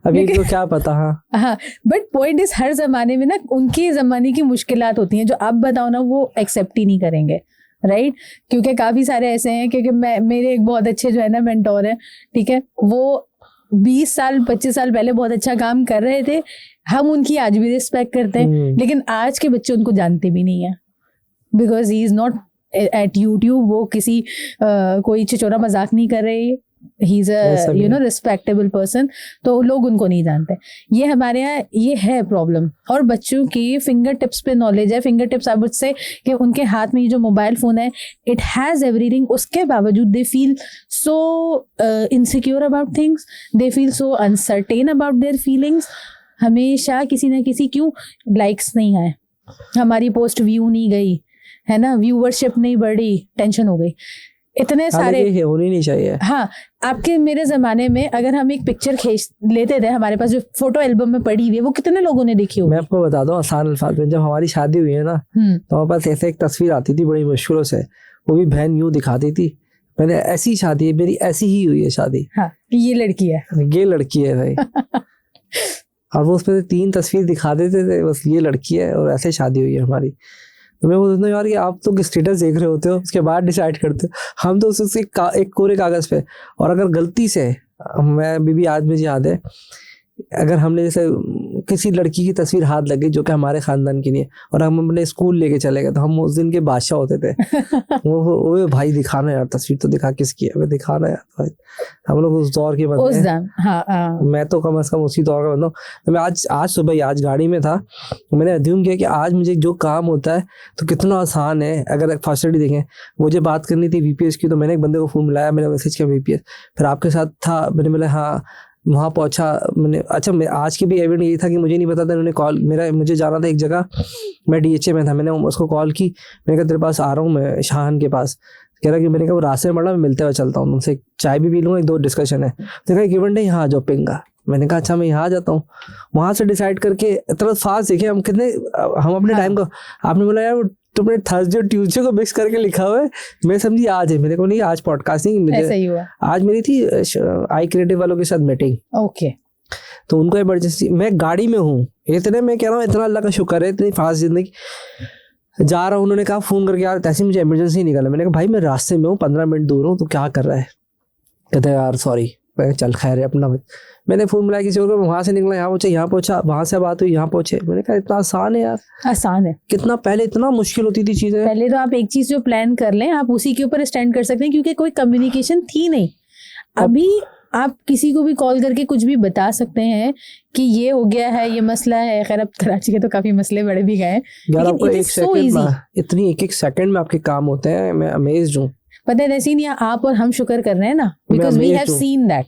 अभी तो क्या पता। हाँ, बट पॉइंट इज हर जमाने में ना उनके जमाने की मुश्किलात होती हैं जो आप बताओ ना वो एक्सेप्ट ही नहीं करेंगे, राइट? क्योंकि काफी सारे ऐसे हैं, क्योंकि मेरे एक बहुत अच्छे जो है ना मेंटोर है, ठीक है, वो 20 साल 25 साल पहले बहुत अच्छा काम कर रहे थे, हम उनकी आज भी रिस्पेक्ट करते हैं, लेकिन आज के बच्चे उनको जानते भी नहीं है, because he is not at YouTube. वो किसी कोई छिछोरा मजाक नहीं कर रहे, he is a respectable person, तो लोग उनको नहीं जानते। ये हमारे यहाँ ये है प्रॉब्लम। और बच्चों की फिंगर टिप्स पे नॉलेज है, finger tips I would say कि उनके हाथ में ये जो मोबाइल फोन है, इट हैज एवरीथिंग, उसके बावजूद they feel so insecure about things, they feel so uncertain about their feelings. हमेशा किसी ना किसी, क्यों लाइक्स नहीं आए, हमारी पोस्ट व्यू नहीं गई, है ना, व्यूअरशिप नहीं बढ़ी, टेंशन हो गई, इतने सारे होनी नहीं चाहिए। हाँ, आपके मेरे जमाने में अगर हम एक पिक्चर खींच लेते थे, हमारे पास जो फोटो एल्बम में पड़ी हुई है, वो कितने लोगों ने देखी होगी? मैं आपको बता दूं आसान अल्फाज में, जब हमारी शादी हुई है ना, तो हमारे पास ऐसे एक तस्वीर आती थी बड़ी मुश्किलों से, वो भी बहन यूं दिखाती थी, मैंने ऐसी शादी, मेरी ऐसी ही हुई है शादी, हाँ, ये लड़की है भाई। और वो उसमें 3 तस्वीर दिखा देते थे, बस ये लड़की है और ऐसे शादी हुई है हमारी। तो मैं बोलता हूँ यार, ये आप तो स्टेटस देख रहे होते हो, उसके बाद डिसाइड करते हो, हम तो उससे एक कोरे कागज पे। और अगर गलती से, मैं अभी आज मुझे याद है, अगर हमने जैसे किसी लड़की की तस्वीर हाथ लग गई जो कि हमारे खानदान की नहीं है, और हम अपने स्कूल लेके चले गए, तो हम उस दिन के बादशाह होते थे। वो भाई दिखाना यार, तस्वीर तो दिखा किसकी है, मैं दिखाना यार भाई। हम लोग उस दौर के बंदे हैं। मैं तो कम से कम उसी दौर का बंदा हूँ। मैं आज सुबह आज गाड़ी में था, मैंने अध्ययन किया कि आज मुझे जो काम होता है तो कितना आसान है। अगर फैसिलिटी देखें, मुझे बात करनी थी VPS की, तो मैंने एक बंदे को फोन मिलाया, मैंने मैसेज किया VPS, फिर आपके साथ था, मैंने बोला हाँ, वहाँ पहुँचा मैंने। अच्छा, मैं आज की भी एविडेंस ये था कि मुझे नहीं पता था, उन्होंने कॉल मुझे जाना था एक जगह, मैं DHA में था, मैंने उसको कॉल की, मैंने कहा तेरे पास आ रहा हूँ मैं शाहन के पास। कह रहा कि मैंने कहा वो रास्ते में पड़ा, मैं मिलते हुए चलता हूँ, उनसे चाय भी पी लूँगा, 1-2 डिस्कशन है। तो कहा इवेंट है यहाँ जो पिंगा, मैंने कहा अच्छा मैं यहाँ जाता हूँ। वहाँ से डिसाइड करके इतना फास्ट देखिए हम कितने, हम अपने टाइम को, आपने बोला यार तुमने थर्सडे और ट्यूसडे को मिक्स करके लिखा हुआ है, मैं समझी आज है, मेरे को नहीं आज पॉडकास्टिंग, मुझे आज मेरी थी आई क्रिएटिव वालों के साथ मीटिंग। ओके, तो उनको इमरजेंसी, मैं गाड़ी में हूँ, इतने मैं कह रहा हूँ इतना अल्लाह का शुक्र है, इतनी फास्ट जिंदगी जा रहा हूँ। उन्होंने कहा फोन करके यार तैसे मुझे इमरजेंसी निकाला। मैंने कहा भाई मैं रास्ते में हूँ, 15 मिनट दूर हूँ, तो क्या कर रहा है? कहते यार सॉरी, मैं चल खैर है अपना। मैंने फोन मिलाया किसी और को, वहां से निकला यहाँ पहुंचा, वहां से बात हुई यहाँ पहुंचे। मैंने कहा इतना आसान है यार, आसान है। कितना पहले इतना मुश्किल होती थी चीजें। पहले तो आप एक चीज जो प्लान कर लें आप उसी के ऊपर स्टैंड कर सकते हैं, क्योंकि कोई कम्युनिकेशन थी नहीं। अभी आप किसी को भी कॉल करके कुछ भी बता सकते हैं कि ये हो गया है, ये मसला है। खैर अब कराची के तो काफी मसले बढ़ भी गए हैं, लेकिन इट इज सो इजी। इतनी एक सेकंड में आपके काम होते हैं, मैं अमेज्ड हूँ। पता है तहसीन, या आप और हम शुक्र कर रहे हैं ना, because we have seen that,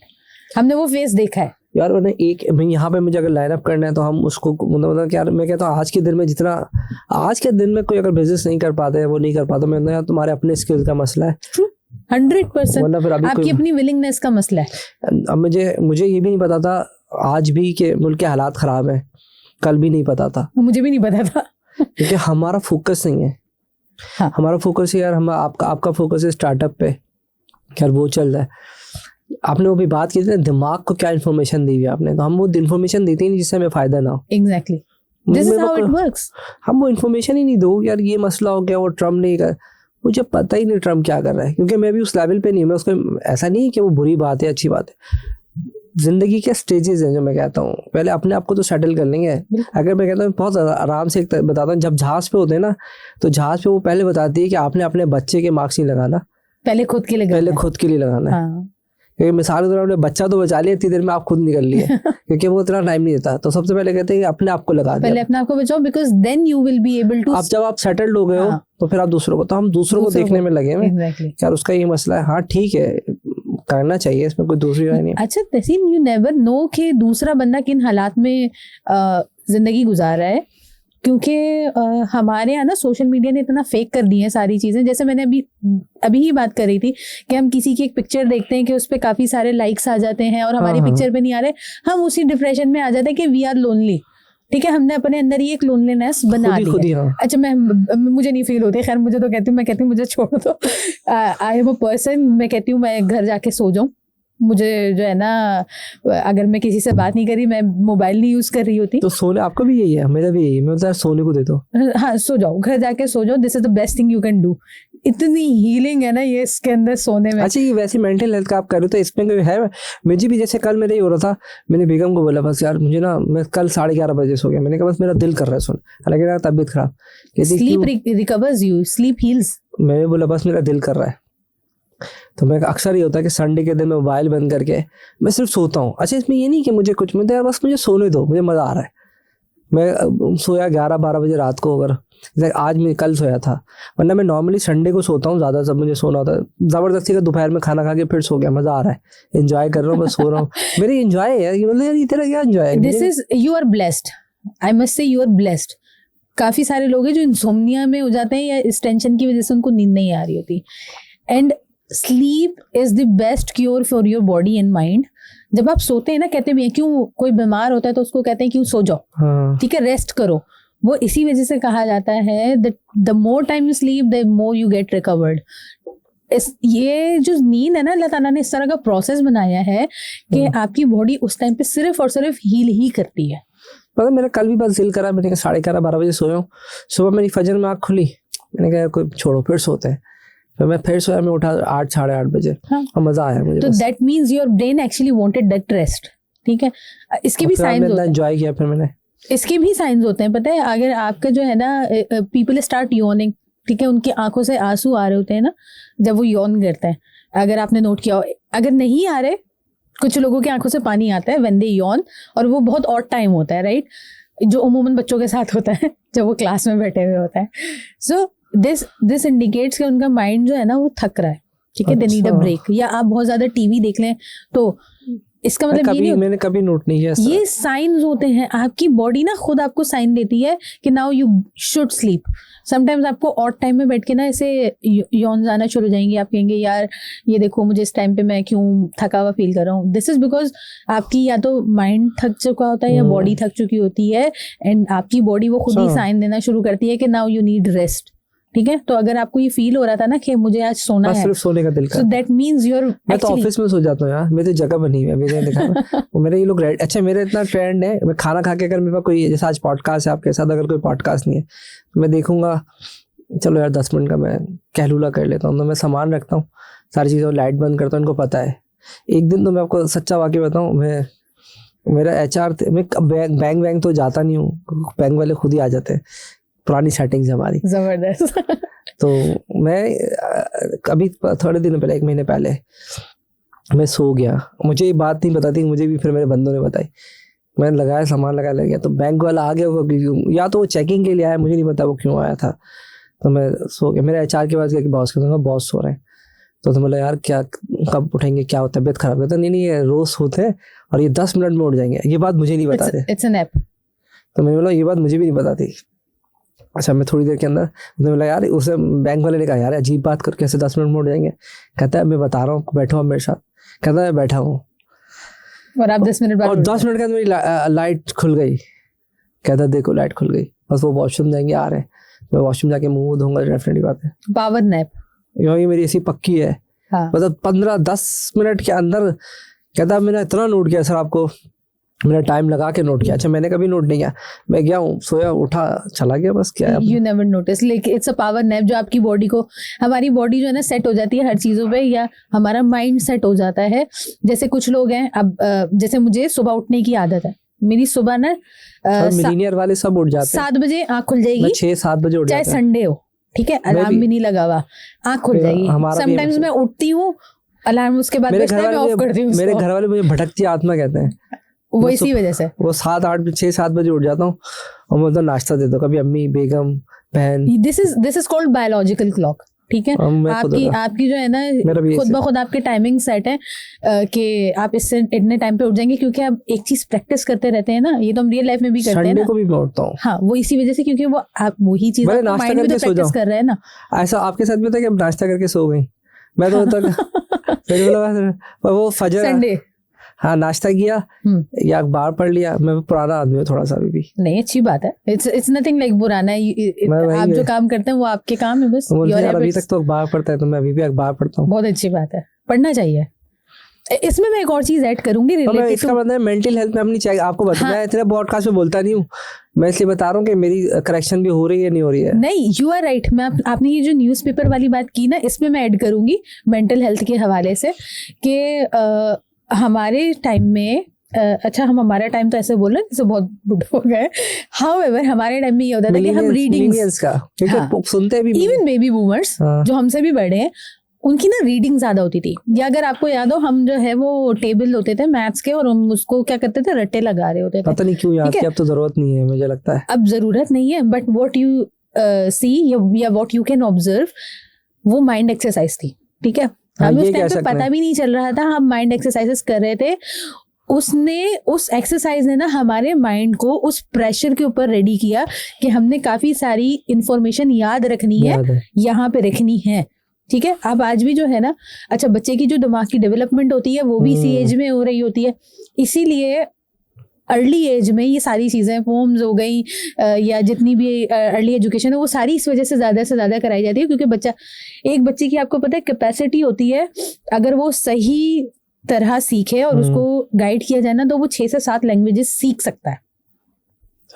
हमने वो फेस देखा है यार। मैंने मैं यहाँ पे मुझे अगर लाइन अप करना है तो हम उसको मतलब यार मैं कहता हूँ आज के दिन में जितना आज के दिन में कोई अगर बिजनेस नहीं कर पाते है वो नहीं कर पाता। मैं यार तुम्हारे अपने स्किल्स का मसला है, 100% आपकी अपनी विलिंगनेस का मसला है। अब मुझे ये भी नहीं पता था आज भी कि मुल्क के हालात खराब है, कल भी नहीं पता था, मुझे भी नहीं पता था क्योंकि हमारा फोकस नहीं है। हाँ। हमारा फोकस है यार, हम आपका फोकस है स्टार्टअप पे, यार वो चल रहा है। आपने वो भी बात की थी ना, दिमाग को क्या इन्फॉर्मेशन दी हुई आपने, तो हम वो इन्फॉर्मेशन देते ही नहीं जिससे हमें फायदा ना हो। Exactly, this is how it works. हम वो इन्फॉर्मेशन ही नहीं दो यार, ये मसला हो गया, वो ट्रम्प नहीं कर, मुझे पता ही नहीं ट्रम्प क्या कर रहा है, क्योंकि मैं भी उस लेवल पे नहीं हूँ। मैं उसको ऐसा नहीं है कि वो बुरी बात है अच्छी बात है, जिंदगी के स्टेजेस हैं जो मैं कहता हूँ। पहले अपने आप को तो सेटल कर लेंगे। अगर मैं कहता हूँ बहुत आराम से एक बताता हूँ, जब जहाज पे होते हैं ना तो जहाज पे वो पहले बताती है कि आपने अपने बच्चे के मार्क्स नहीं लगाना, पहले खुद के लिए लगाना है। क्योंकि मिसाल के तौर पर बच्चा तो बचा लिया, इतनी देर में आप खुद निकल लिए क्योंकि वो इतना टाइम नहीं देता। तो सबसे पहले कहते हैं कि अपने आप को लगा दो, पहले अपने आप को बचाओ, because then you will be able to. अब जब आप सेटल्ड हो गए हो तो फिर आप दूसरों को, तो हम दूसरों को देखने में लगे हैं यार उसका ये मसला है, हाँ ठीक है करना चाहिए, इसमें कोई दूसरी राय नहीं। अच्छा तहसीन, यू नेवर नो कि दूसरा बंदा किन हालात में जिंदगी गुजार रहा है, क्योंकि हमारे यहाँ ना सोशल मीडिया ने इतना फेक कर दी है सारी चीज़ें। जैसे मैंने अभी ही बात कर रही थी कि हम किसी की एक पिक्चर देखते हैं कि उस पर काफ़ी सारे लाइक्स आ जाते हैं और हमारी पिक्चर पे नहीं आ रहे, हम उसी डिप्रेशन में आ जाते हैं कि वी आर लोनली। ठीक है, हमने अपने अंदर ही एक लोनलीनेस बना दी है। अच्छा मुझे नहीं फील होती, खैर मुझे तो मैं कहती हूँ मुझे छोड़ दो, आई एम अ पर्सन, मैं कहती हूँ मैं घर जाके सो जाऊँ। मुझे जो है ना, अगर मैं किसी से बात नहीं करी, मैं मोबाइल नहीं यूज कर रही होती। तो सोने आपका भी यही है, मेरा भी यही है, मैं तो सोने को दे दो। हाँ सो जाओ, घर जाके सो जाओ, this is the best thing you can do. इतनी हीलिंग है ना ये इसके अंदर सोने में। अच्छा ये वैसे मेंटल हेल्थ का आप कर रहे हो तो इसमें कोई है? मुझे भी जैसे कल मेरे ही हो रहा था, मैंने बेगम को बोला बस यार मुझे ना, मैं कल 11:30 बजे सो गया, मैंने कहा बस मेरा दिल कर रहा है सोने, हालांकि मेरा तबीयत खराब। Sleep recovers you, sleep heels. मैंने बोला बस मेरा दिल कर रहा है। तो मैं अक्सर ये होता है कि संडे के दिन मैं मोबाइल बंद करके मैं सिर्फ सोता हूँ। अच्छा इसमें ये नहीं कि मुझे कुछ मिलता है, बस मुझे सोने दो, मुझे मज़ा आ रहा है। मैं सोया 11-12 बजे रात को, अगर आज मैं कल सोया था, वरना मैं नॉर्मली संडे को सोता हूँ ज़्यादा, जब मुझे सोना होता है। ज़बरदस्ती का दोपहर में खाना खा के फिर सो गया, मज़ा आ रहा है, एंजॉय कर रहा हूँ, मैं सो रहा हूँ। मेरी एंजॉय है यार, मतलब यार ये तेरा क्या एंजॉय है? This is, you are blessed, I must say you are blessed. काफ़ी सारे लोग हैं जो इंसोम्निया में हो जाते हैं या इस टेंशन की वजह से उनको नींद नहीं आ रही होती। And sleep is the best cure for your body and mind. जब आप सोते हैं ना, कहते भी हैं क्यों कोई बीमार होता है तो उसको कहते हैं क्यों सो जाओ, ठीक है, रेस्ट करो। वो इसी वजह से कहा जाता है that the more time you sleep the more you get recovered. ये जो नींद है ना, अल्लाह ताला ने इस तरह का प्रोसेस बनाया है कि आपकी बॉडी उस टाइम पे सिर्फ और सिर्फ हील ही करती है। पता मेरा कल भी बस दिल करा, मैंने कहा 11:30-12 बजे सोया हूँ, सुबह मेरी फजर में आँख खुली, मैंने कहा कोई छोड़ो फिर सोते हैं। तो मैं फिर सोया, मैं उठा 8-8:30 बजे। हाँ। और मजा आया मुझे। तो that means your brain actually wanted that rest. ठीक है, इसके भी साइंस होते हैं, एंजॉय किया फिर मैंने। इसके भी साइंस होते हैं, पता है, अगर आपका जो है ना, पीपल स्टार्ट यॉर्निंग, ठीक है, उनकी आंखों से आंसू आ रहे होते हैं ना जब वो यॉर्न करते हैं, अगर आपने नोट किया हो। अगर नहीं आ रहे, कुछ लोगों की आंखों से पानी आता है व्हेन दे यॉर्न, और वो बहुत ऑड टाइम होता है, राइट, जो अमूमन बच्चों के साथ होता है जब वो क्लास में बैठे हुए होता है। सो दिस इंडिकेट्स कि उनका माइंड जो है ना वो थक रहा है, ठीक है, दे नीड अ ब्रेक। या आप बहुत ज्यादा टीवी देख लें तो इसका मतलब ये नहीं, मैंने कभी नोट नहीं किया, ये साइंस होते हैं। आपकी बॉडी ना खुद आपको साइन देती है कि now you should sleep. Sometimes आपको ऑड टाइम में बैठ के ना ऐसे यौन आना शुरू हो जाएंगे, आप कहेंगे यार ये देखो मुझे इस टाइम पे मैं क्यों थका हुआ फील कर रहा हूँ। दिस इज बिकॉज आपकी या तो माइंड थक चुका होता है या बॉडी थक चुकी होती है, एंड आपकी बॉडी वो खुद ही साइन देना शुरू करती है कि नाउ यू नीड रेस्ट। ठीक है, तो अगर आपको ये फील हो रहा था ना कि मुझे आज सोना है, सिर्फ सोने का दिल कर, so that means you're मैं तो ऑफिस में सो जाता हूँ यार, मेरी जगह बनी हुई है, मैंने देखा वो मेरे ये लोग अच्छा मेरा इतना ट्रेंड है, मैं खाना खा के अगर मेरे पास कोई, जैसे आज पॉडकास्ट है आपके साथ, अगर कोई पॉडकास्ट नहीं है तो मैं देखूंगा चलो यार 10 मिनट का मैं कहलूला कर लेता हूँ, तो मैं सामान रखता हूँ, सारी चीज़ों लाइट बंद करता हूँ, इनको पता है एक दिन तो मैं आपको सच्चा वाकया बताऊं, मेरा HR मैं बैंक तो जाता नहीं हूँ, बैंक वाले खुद ही आ जाते हैं, पुरानी सेटिंग्स है हमारी जबरदस्त। तो मैं अभी थोड़े दिन पहले, 1 महीने पहले मैं सो गया, मुझे ये बात नहीं पता थी, मुझे भी फिर मेरे बंदों ने बताई, मैंने लगाया, सामान लगा लग गया, तो बैंक वाला आ गया, वो या तो वो चेकिंग के लिए आया, मुझे नहीं पता वो क्यों आया था, तो मैं सो गया। मेरे HR के पास गया कि बॉस के दूंगा, बॉस सो रहे हैं, तो बोला यार क्या, कब उठेंगे, क्या होता है, तबीयत खराब है? तो नहीं ये रोज सोते हैं और ये 10 मिनट में उठ जाएंगे, ये बात मुझे नहीं पता थी। It's a nap. तो मैंने बोला ये बात मुझे भी नहीं पता थी। अच्छा, मैं थोड़ी देर के अंदर उसने बोला यार, उसे बैंक वाले ने कहा यार अजीब बात कर, कैसे 10 मिनट में उठ जाएंगे? कहता है मैं बता रहा हूँ, बैठो आप मेरे साथ। कहता है बैठा हूँ, और आप 10 मिनट बाद, और 10 मिनट के अंदर मेरी लाइट खुल गई। कहता देखो लाइट खुल गई, बस वो वॉशरूम जाएंगे, आ रहे हैं, मैं वॉशरूम जाके मुंह धोऊंगा, डेफिनेटली बात है। पावर नैप ये मेरी ऐसी पक्की है। हाँ। मतलब 15-10 मिनट के अंदर। कहता मैंने इतना नोट किया सर, आपको मैंने टाइम लगा के नोट किया। अच्छा, मैंने कभी नोट नहीं किया, मैं गया हूँ, सोया, उठा, चला गया, बस क्या है। यू नेवर नोटिस, लेकिन इट्स अ पावर नैप जो आपकी बॉडी को, हमारी बॉडी जो है ना सेट हो जाती है हर चीजों पे, या हमारा माइंड सेट हो जाता है। जैसे कुछ लोग हैं, अब जैसे मुझे सुबह उठने की आदत है, मेरी सुबह ना मिलीनियर वाले सब उठ जाते हैं, 7 बजे आँख खुल जाएगी, 6-7 बजे उठ चाहे जाते हैं। संडे हो, ठीक है, अलार्म भी नहीं लगा हुआ, आँख खुल जाएगी। समटाइम्स मैं उठती हूँ, अलार्म उसके बाद ऑफ करती हूँ। मेरे घर वाले मुझे भटकती आत्मा कहते हैं, वो इसी वजह से। वो 6-7 बजे उठ जाता हूँ और मैं तो नाश्ता दे दो, कभी अम्मी, बेगम, बहन। This is called biological clock, ठीक है। आपकी जो है ना खुद ब खुद आपके टाइमिंग सेट है कि आप इससे इतने टाइम पे उठ जाएंगे, क्योंकि आप एक चीज प्रैक्टिस करते रहते हैं ना, ये तो हम रियल लाइफ में भी करते हैं ना। संडे को भी मैं उठता हूँ। हाँ, वो इसी वजह से, क्योंकि वो आप वही चीज माइंड में तो प्रैक्टिस कर रहे हैं ना। ऐसा आपके साथ भी होता है कि आप नाश्ता करके सो गई? मैं तो वो फजर संडे, हाँ, नाश्ता किया या अखबार पढ़ लिया। मैं पुराना आदमी हूँ थोड़ा सा अभी भी। नहीं, अच्छी बात है, इट्स नथिंग लाइक पुराना है। आप जो काम करते हैं वो आपके काम है, बस। यार अभी तक तो अखबार पढ़ता है, तो मैं अभी भी अखबार पढ़ता हूँ। बहुत अच्छी बात है, पढ़ना चाहिए। इसमें मैं एक और चीज ऐड करूंगी रिलेटेड, इसका मतलब मेंटल हेल्थ में अपनी चाहिए आपको बताना। मैं इतने पॉडकास्ट में बोलता नहीं हूँ, मैं इसलिए बता रहा हूँ कि मेरी करेक्शन भी हो रही है, नहीं हो रही है। नहीं, यू आर राइट। मैं आपने ये जो न्यूज़पेपर वाली बात की ना, इसमें मैं ऐड करूंगी मेंटल हेल्थ के हवाले से कि हमारे टाइम में, अच्छा हम हमारा टाइम तो ऐसे बोल रहे हैं जैसे बहुत बुढ़े हो गए। हाउएवर हमारे टाइम में ये होता था कि हम रीडिंग्स का, क्योंकि सुनते भी, इवन बेबी बूमर्स जो हमसे भी बड़े हैं, उनकी ना रीडिंग ज्यादा होती थी। या अगर आपको याद हो, हम जो है वो टेबल होते थे मैथ्स के, और हम उसको क्या करते थे, रट्टे लगा रहे होते थे। पता नहीं क्यों याद किया, अब तो जरूरत नहीं है, मुझे लगता है अब जरूरत नहीं है, बट व्हाट यू सी या व्हाट यू कैन ऑब्जर्व, वो माइंड एक्सरसाइज थी, ठीक है। हमें उस टाइम पे पता भी नहीं चल रहा था, हम माइंड एक्सरसाइजेस कर रहे थे। उस एक्सरसाइज ने ना हमारे माइंड को उस प्रेशर के ऊपर रेडी किया कि हमने काफी सारी इंफॉर्मेशन याद रखनी है, यहाँ पे रखनी है, ठीक है। अब आज भी जो है ना, अच्छा बच्चे की जो दिमाग की डेवलपमेंट होती है वो भी इसी एज में हो रही होती है, इसीलिए अर्ली एज में ये सारी चीजें, पोम्स हो गई या जितनी भी अर्ली एजुकेशन है, वो सारी इस वजह से ज्यादा कराई जाती है, क्योंकि एक बच्चे की आपको पता है कैपेसिटी होती है, अगर वो सही तरह सीखे और उसको गाइड किया जाए ना, तो वो 6 से 7 लैंग्वेजेस सीख सकता है।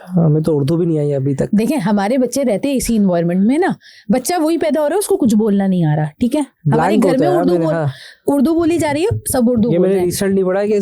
हमें तो उर्दू भी नहीं आई अभी तक। देखें, हमारे बच्चे रहते हैं इसी इन्वायरमेंट में ना, बच्चा वही पैदा हो रहा है, उसको कुछ बोलना नहीं आ रहा, ठीक है। हमारे घर में उर्दू बोली जा रही है, सब उर्दू बोल रहे हैं। मैंने रिसेंटली पढ़ा कि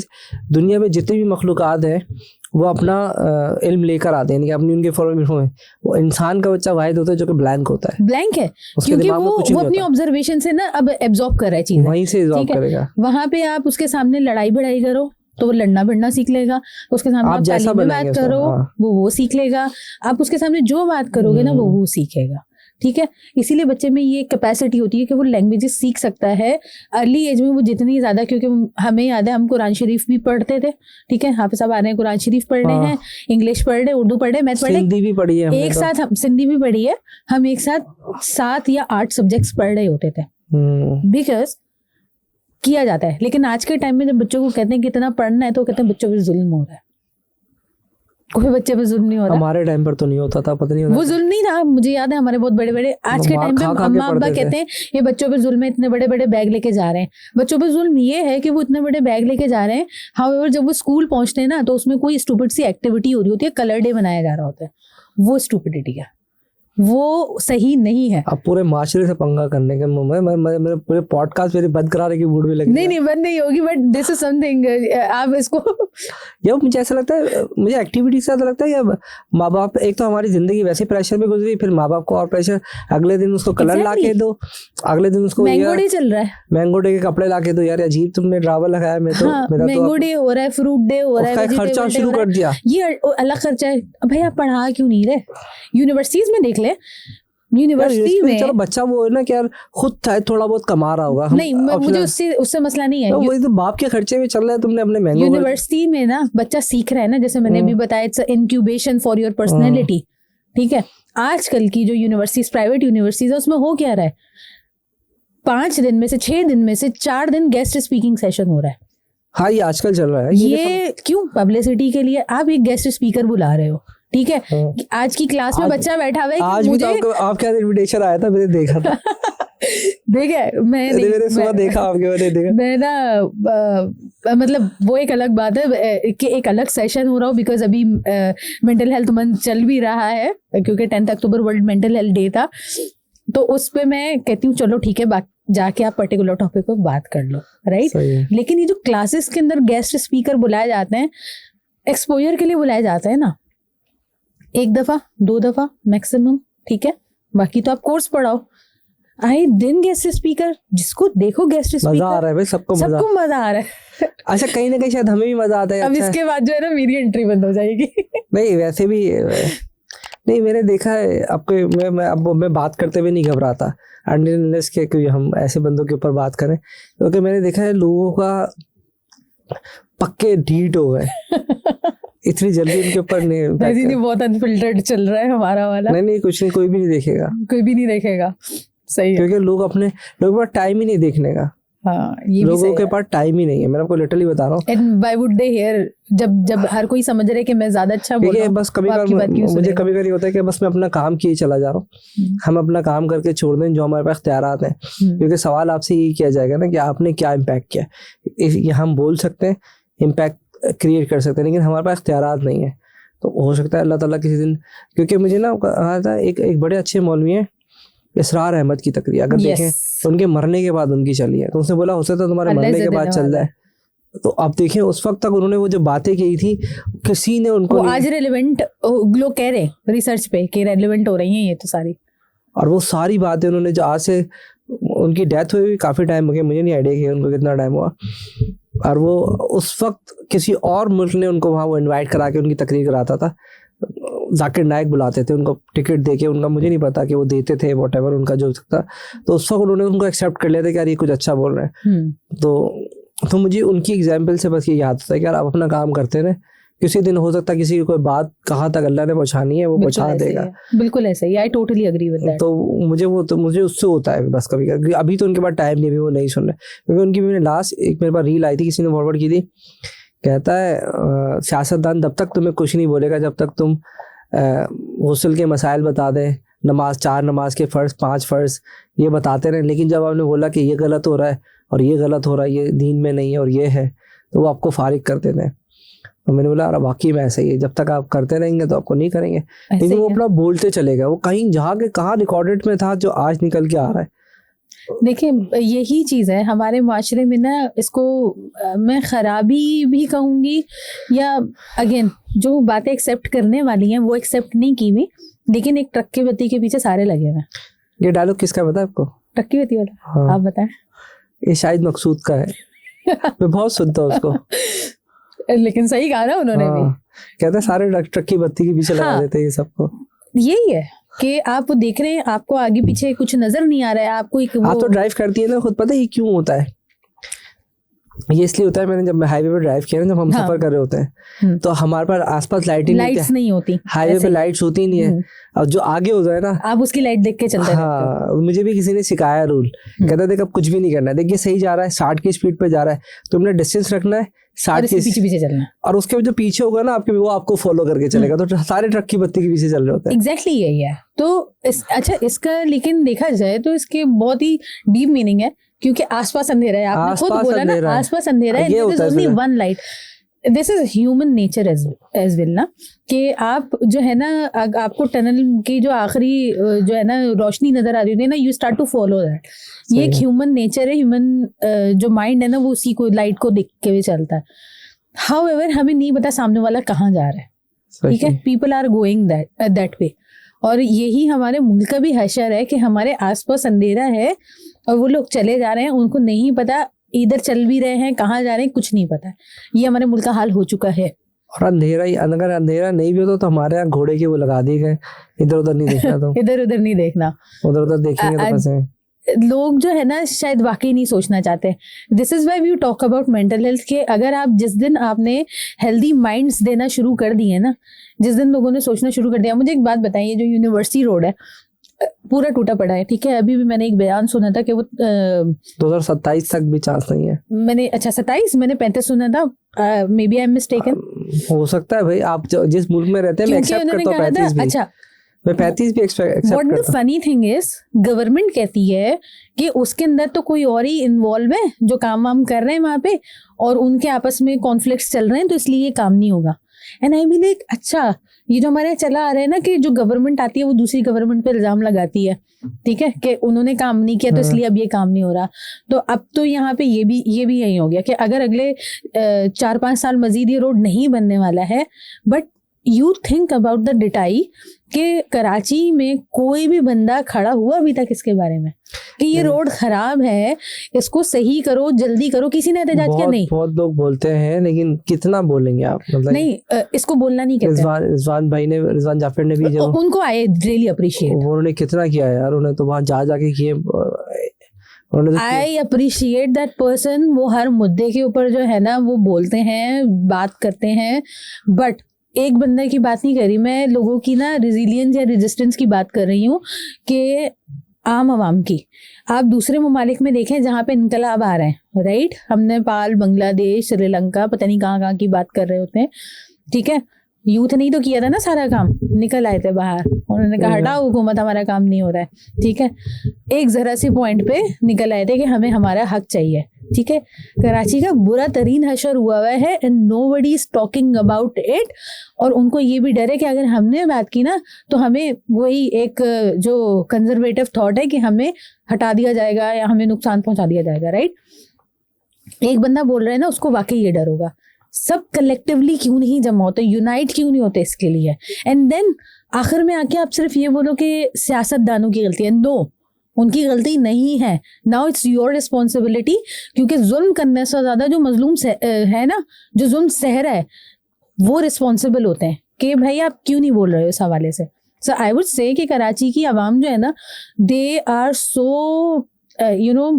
दुनिया में जितनी भी मखलूकात हैं वो अपना इल्म लेकर आते हैं, अपनी उनके फॉर्मेशन में। वो इंसान का बच्चा वाहिद होता है जो कि ब्लैंक होता है, ब्लैंक है, क्योंकि वो अपनी ऑब्जर्वेशन से ना अब एब्जॉर्ब कर रहा है चीजें, वहीं से एब्जॉर्ब करेगा। वहां पे आप उसके सामने लड़ाई भिड़ाई करो तो वो लड़ना भिड़ना सीख लेगा, उसके सामने आप जैसा बात करो वो सीख लेगा, आप उसके सामने जो बात करोगे ना वो सीखेगा, ठीक है। इसीलिए बच्चे में ये कैपेसिटी होती है कि वो लैंग्वेजेस सीख सकता है अर्ली एज में, वो जितनी ज्यादा, क्योंकि हमें याद है हम कुरान शरीफ भी पढ़ते थे, ठीक है। आप सब आ रहे हैं कुरान शरीफ पढ़ रहे हैं, इंग्लिश पढ़ रहे, उर्दू पढ़ रहे, मैथ पढ़ रहे, हिंदी भी पढ़ी है एक साथ, हम सिंधी भी पढ़ी है, हम एक साथ 7 या 8 सब्जेक्ट्स पढ़ रहे होते थे, बिकॉज किया जाता है। लेकिन आज के टाइम में जब बच्चों को कहते हैं कितना पढ़ना है, तो कहते हैं बच्चों पर जुल्म हो रहा है। कोई बच्चे पे जुल्म नहीं हो रहा। हमारे टाइम पर तो नहीं होता था, पता नहीं होता वो जुल्म नहीं था, मुझे याद है हमारे बहुत बड़े बड़े, आज के टाइम पे अम्मा अब्बा कहते हैं ये बच्चों पे जुल्म है, इतने बड़े बड़े बैग लेके जा रहे हैं। बच्चों पे जुल्म ये है कि वो इतने बड़े बैग लेके जा रहे हैं, हाउएवर जब वो स्कूल पहुंचते हैं ना, तो उसमें कोई स्टूपिड सी एक्टिविटी हो रही होती है, कलर डे मनाया जा रहा होता है, वो स्टूपिडिटी है। वो सही नहीं है। अब पूरे माशरे से पंगा करने के मेरे पूरे पॉडकास्ट मेरी बंद कराने की मूड में लगी। नहीं बंद नहीं होगी, बट दिस इज समथिंग आप इसको यार मुझे ऐसा लगता है, मुझे एक्टिविटी से ऐसा लगता है कि माँ बाप, एक तो हमारी जिंदगी वैसे प्रेशर में गुजरी, फिर माँ बाप को और प्रेशर, अगले दिन उसको कलर ला के दो, अगले दिन उसको मैंगो डे चल रहा है, मैंगो डे के कपड़े ला के दो। यार अजीब तुमने ड्रामा लगाया। मैं तो मैंगो डे हो रहा है, फ्रूट डे हो रहा है, खर्चा शुरू कर दिया। ये अलग खर्चा है। भाई आप पढ़ा क्यों नहीं रहे? यूनिवर्सिटीज में देख ले, यूनिवर्सिटी में चलो बच्चा वो है ना कि यार खुद थोड़ा बहुत कमा रहा होगा। नहीं, मुझे उससे मसला नहीं है। वही तो बाप के खर्चे में चल रहा है, तुमने अपने मैंगो। यूनिवर्सिटी में ना बच्चा सीख रहा है ना, जैसे मैंने भी बताया, it's incubation for your personality. ठीक है, आजकल की जो यूनिवर्सिटीज, प्राइवेट यूनिवर्सिटीज है, उसमें हो क्या रहा है, 5 दिन में से 6 दिन में से 4 दिन गेस्ट स्पीकिंग सेशन हो रहा है। हाँ, ये आजकल चल रहा है। ये क्यों? पब्लिसिटी के लिए आप एक गेस्ट स्पीकर बुला रहे हो, ठीक है। आज की क्लास में बच्चा बैठा हुआ है, आज भी तो आपका इनविटेशन आया था, मैंने देखा था। देखा मैंने सुबह देखा आपके, मैंने देखा। मैं ना मतलब वो एक अलग बात है कि एक अलग सेशन हो रहा हो, बिकॉज अभी मेंटल हेल्थ मंथ चल भी रहा है, क्योंकि 10 October world mental health day था। तो उस पे मैं कहती हूँ चलो ठीक है, जाके आप पर्टिकुलर टॉपिक पे बात कर लो, राइट। लेकिन ये जो क्लासेस के अंदर गेस्ट स्पीकर बुलाए जाते हैं, एक्सपोजर के लिए बुलाए जाते हैं ना, 1 दफा 2 दफा मैक्सिमम, ठीक है। बाकी तो आप कोर्स पढ़ाओ। आए दिन गेस्ट स्पीकर, जिसको देखो गेस्ट स्पीकर, मजा आ रहा है भाई, सबको मजा आ रहा है। अच्छा, कहीं ना कहीं शायद हमें भी मजा आता है। अब इसके बाद जो है ना मेरी एंट्री बंद हो जाएगी। नहीं वैसे भी नहीं, मैंने देखा है आपके, मैं बात करते हुए नहीं घबराता, अनलेस के कोई हम ऐसे बंदों के ऊपर बात करें, क्योंकि मैंने देखा है लोगों का पक्के ढीठ हो गए इतनी जल्दी उनके ऊपर नहीं। बहुत अनफिल्टर्ड चल रहा है हमारा वाला। नहीं कुछ नहीं, कोई भी नहीं देखेगा। सही है, क्योंकि लोगों के पास टाइम ही नहीं देखने का। हाँ, ये लोगों के पास टाइम ही नहीं है, मैं आपको लिटरली बता रहा हूँ। And why would they hear, जब हर कोई समझ रहे कि मैं ज्यादा अच्छा बोल रहा हूँ। बस मुझे कभी कभी होता है कि बस मैं अपना काम किए चला जा रहा हूँ। हम अपना काम करके छोड़ दें, जो हमारे पास इख्तियारात हैं, क्योंकि सवाल आपसे यही किया जाएगा ना कि आपने क्या इम्पैक्ट किया। ये हम बोल सकते हैं, इम्पैक्ट क्रिएट कर सकते हैं, लेकिन हमारे पास इख्तियारात नहीं है। तो हो सकता है अल्लाह ताला किसी दिन, क्योंकि मुझे ना कहा था एक बड़े अच्छे मौलवी हैं, इसरार अहमद की तकरीर अगर देखें तो उनके मरने के बाद उनकी चली है। तो उसने बोला हो सकता है तुम्हारे मरने के बाद चल जाए। तो आप देखें उस वक्त तक उन्होंने वो जो बातें की थी, किसी ने उनको आज रेलेवेंट लोग कह रहे रिसर्च पे कि रेलेवेंट हो रही हैं ये तो सारी, और वो सारी बातें उन्होंने जो आज से, उनकी डेथ हुई काफ़ी टाइम हो गया, मुझे नहीं आइडिया कि उनको कितना टाइम हुआ, और वो उस वक्त किसी और मुल्क ने उनको वहाँ वो इनवाइट करा के उनकी तकरीर कराता था। जाकिर नायक बुलाते थे उनको, टिकट देके उनका, मुझे नहीं पता कि वो देते थे, वॉटेवर उनका जो था। तो उस वक्त उन्होंने उनको एक्सेप्ट कर लिया था कि यार ये कुछ अच्छा बोल रहे हैं। तो मुझे उनकी एग्जाम्पल से बस ये याद होता है कि यार आप अपना काम करते रहे, किसी दिन हो सकता है किसी की कोई बात कहाँ तक अल्लाह ने पहुँचानी है वो पहुँचा देगा। बिल्कुल ऐसे ही, I totally agree with that. तो मुझे उससे होता है बस कभी। अभी तो उनके पास टाइम नहीं, भी वो नहीं सुन रहे, क्योंकि उनकी मैंने लास्ट एक मेरे पास रील आई थी, किसी ने फॉरवर्ड की थी, कहता है सियासतदान तब तक तुम्हें कुछ नहीं बोलेगा जब तक तुम गुस्ल के मसाइल बता दें, नमाज, 4 नमाज के फ़र्ज़, 5 फ़र्ज़ ये बताते रहे, लेकिन जब आपने बोला कि ये गलत हो रहा है और ये गलत हो रहा है, ये दीन में नहीं है और ये है, तो वो आपको फारिग कर देते हैं। तो मैंने बोला अरे वाकई में ऐसा ही है, जब तक आप करते रहेंगे तो आपको नहीं करेंगे, लेकिन वो अपना बोलते चलेगा। वो कहीं जहाँ के कहाँ रिकॉर्डेड में था जो आज निकल के आ रहा है। देखिए यही चीज़ है हमारे माशरे में ना, इसको मैं ख़राबी भी कहूँगी, या अगेन जो बातें एक्सेप्ट करने वाली हैं वो एक्सेप्ट नहीं की हुई, लेकिन एक ट्रक की बत्ती के पीछे सारे लगे हुए हैं। ये डायलॉग किसका पता है आपको? ट्रक की बत्ती वाला? हाँ। आप बताएं। ये शायद मकसूद का है। मैं बहुत सुनता हूँ उसको। लेकिन सही कहा ना उन्होंने भी, कहते हैं सारे ट्रक की बत्ती के पीछे लगा देते हैं ये सबको। यही है कि आप देख रहे हैं, आपको आगे पीछे कुछ नजर नहीं आ रहा है, आपको एक आप तो ड्राइव करती है ना, खुद पता है ये क्यों होता है? ये इसलिए होता है, मैंने जब हाईवे पे ड्राइव किया ना, जब हम सफर कर रहे होते हैं तो हमारे पास आसपास लाइट्स नहीं होती, हाईवे पे लाइट्स होती नहीं है, और जो आगे होता है ना आप उसकी लाइट देख के चलते हैं। हाँ, मुझे भी किसी ने सिखाया रूल, कहता देख अब कुछ भी नहीं करना है, देखिए सही जा रहा है, 60 की स्पीड पे जा रहा है, तुमने डिस्टेंस रखना है 60 के पीछे चलना है, और उसके जो पीछे होगा ना आपके, वो आपको फॉलो करके चलेगा। तो सारे ट्रक की बत्ती के पीछे चल रहे होते हैं। एग्जैक्टली यही है। तो अच्छा इसका लेकिन देखा जाए तो इसके बहुत ही डीप मीनिंग है, क्योंकि आसपास अंधेरा है, आपने खुद बोला ना, आसपास अंधेरा है, there is only one light. This is human nature as well ना, कि आप जो है ना आपको टनल की जो आखिरी जो है ना रोशनी नजर आ रही है ना, you start to follow that. ये एक ह्यूमन नेचर है, ह्यूमन जो माइंड है ना वो उसी को लाइट को देख के भी चलता है। हाउएवर हमें नहीं पता सामने वाला कहाँ जा रहा है, ठीक है, people are going that way. और यही हमारे मुल्क का भी हशर है कि हमारे आसपास अंधेरा है और वो लोग चले जा रहे हैं, उनको नहीं पता इधर चल भी रहे हैं, कहाँ जा रहे हैं कुछ नहीं पता। ये हमारे मुल्क का हाल हो चुका है। और अंधेरा ही, अगर अंधेरा नहीं भी होता तो हमारे यहाँ घोड़े के वो लगा दिए गए, इधर उधर नहीं देखना, तो इधर उधर नहीं देखना, उधर उधर देखेंगे तो फंसे। लोग जो है ना शायद वाकई नहीं सोचना चाहते। This is why we talk about mental health, के अगर आप जिस दिन आपने हेल्दी माइंड्स देना शुरू कर दिए ना, जिस दिन लोगों ने सोचना शुरू कर दिया। मुझे एक बात बताइए, जो यूनिवर्सिटी रोड है पूरा टूटा पड़ा है, ठीक है, अभी भी मैंने एक बयान सुना था कि वो 2027 तक भी चांस नहीं है। मैंने 27, मैंने 35 सुना था, maybe I am mistaken. हो सकता है भाई, आप जिस मुल्क में रहते हैं मैं एक्सेप्ट करता हूं 35 भी। अच्छा, मैं 35 भी एक्सेप्ट करता हूं। What the funny thing is, government कहती है कि उसके अंदर तो कोई और ही इन्वॉल्व है जो काम वाम कर रहे हैं वहां पे, और उनके आपस में कॉन्फ्लिक्ट्स चल रहे हैं, तो इसलिए ये काम नहीं होगा। एंड आई बी लाइक, अच्छा, ये जो हमारे यहाँ चला आ रहा है ना कि जो गवर्नमेंट आती है वो दूसरी गवर्नमेंट पे इल्जाम लगाती है, ठीक है, कि उन्होंने काम नहीं किया तो इसलिए अब ये काम नहीं हो रहा। तो अब तो यहाँ पे ये भी यही हो गया कि अगर अगले 4-5 साल मजीद ये रोड नहीं बनने वाला है, but you think about the detail कि कराची में कोई भी बंदा खड़ा हुआ अभी तक इसके बारे में कि ये रोड खराब है, इसको सही करो, जल्दी करो, किसी ने एहतजाज किया? नहीं। बहुत लोग बोलते हैं, लेकिन कितना बोलेंगे आप, मतलब नहीं, इसको बोलना नहीं कहते। रिजवान जाफर ने भी जो उनको आई रियली अप्रिशिएट, उन्होंने कितना किया यार, उन्होंने तो वहां जाके किए। I appreciate that person. वो हर मुद्दे के ऊपर जो है ना वो बोलते हैं, बात करते हैं, बट एक बंदे की बात नहीं कर रही मैं, लोगों की ना रेजिलियंस या रेजिस्टेंस की बात कर रही हूँ कि आम आवाम की। आप दूसरे ममालिक में देखें जहाँ पे इनकलाब आ रहे हैं, राइट, हम नेपाल, बांग्लादेश, श्रीलंका, पता नहीं कहाँ की बात कर रहे होते हैं, ठीक है, यूथ ने ही तो किया था ना सारा काम, निकल आए थे बाहर, उन्होंने कहा हटाओ हुकूमत, हमारा काम नहीं हो रहा है, ठीक है, एक जरा सी पॉइंट पे निकल आए थे कि हमें हमारा हक चाहिए, ठीक है। कराची का बुरा तरीन हशर हुआ है and nobody is talking about it, और उनको ये भी डर है कि अगर हमने बात की ना तो हमें वही एक जो कंजर्वेटिव थॉट है कि हमें हटा दिया जाएगा या हमें नुकसान पहुंचा दिया जाएगा, राइट। एक बंदा बोल रहा है ना, उसको वाकई ये डर होगा। सब कलेक्टिवली क्यों नहीं जमा होते, यूनाइट क्यों नहीं होते इसके लिए? एंड देन आखिर में आके आप सिर्फ ये बोलो कि सियासतदानों की गलती है। नो, उनकी गलती नहीं है। नाउ इट्स योर रिस्पॉन्सिबिलिटी, क्योंकि जुल्म करने से ज्यादा जो मजलूम है ना, जो जुल्म सह रहा है, वो रिस्पॉन्सिबल होते हैं कि भाई आप क्यों नहीं बोल रहे हो इस हवाले से। सो आई वुड से कि कराची की आवाम जो है ना, they are so you know,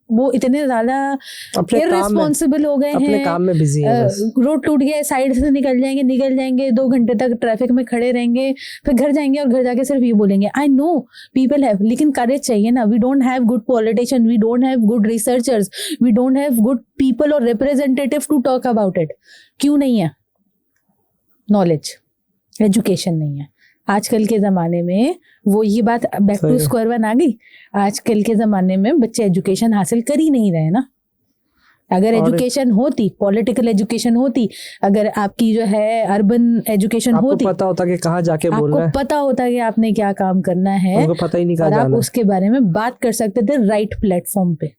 वो इतने ज्यादा इररिस्पॉन्सिबल हो गए हैं, काम में बिजी हैं बस। रोड टूट गया, साइड से निकल जाएंगे 2 घंटे तक ट्रैफिक में खड़े रहेंगे, फिर घर जाएंगे और घर जाके सिर्फ ये बोलेंगे आई नो पीपल हैव, लेकिन करेज चाहिए ना। We don't have good politician, we don't have good researchers, we don't have good people और representative to talk about it. क्यों नहीं है? नॉलेज, एजुकेशन नहीं है। आजकल के ज़माने में वो ये बात बैक टू स्क्वायर वन आ गई। आजकल के ज़माने में बच्चे एजुकेशन हासिल कर ही नहीं रहे ना। अगर एजुकेशन होती, पॉलिटिकल एजुकेशन होती, अगर आपकी जो है अर्बन एजुकेशन होती, पता होता कि कहाँ जाके बोलना है, आपको पता होता कि आपने क्या काम करना है, उनको पता ही नहीं कहाँ और जाना आप उसके बारे में बात कर सकते थे राइट प्लेटफॉर्म पे।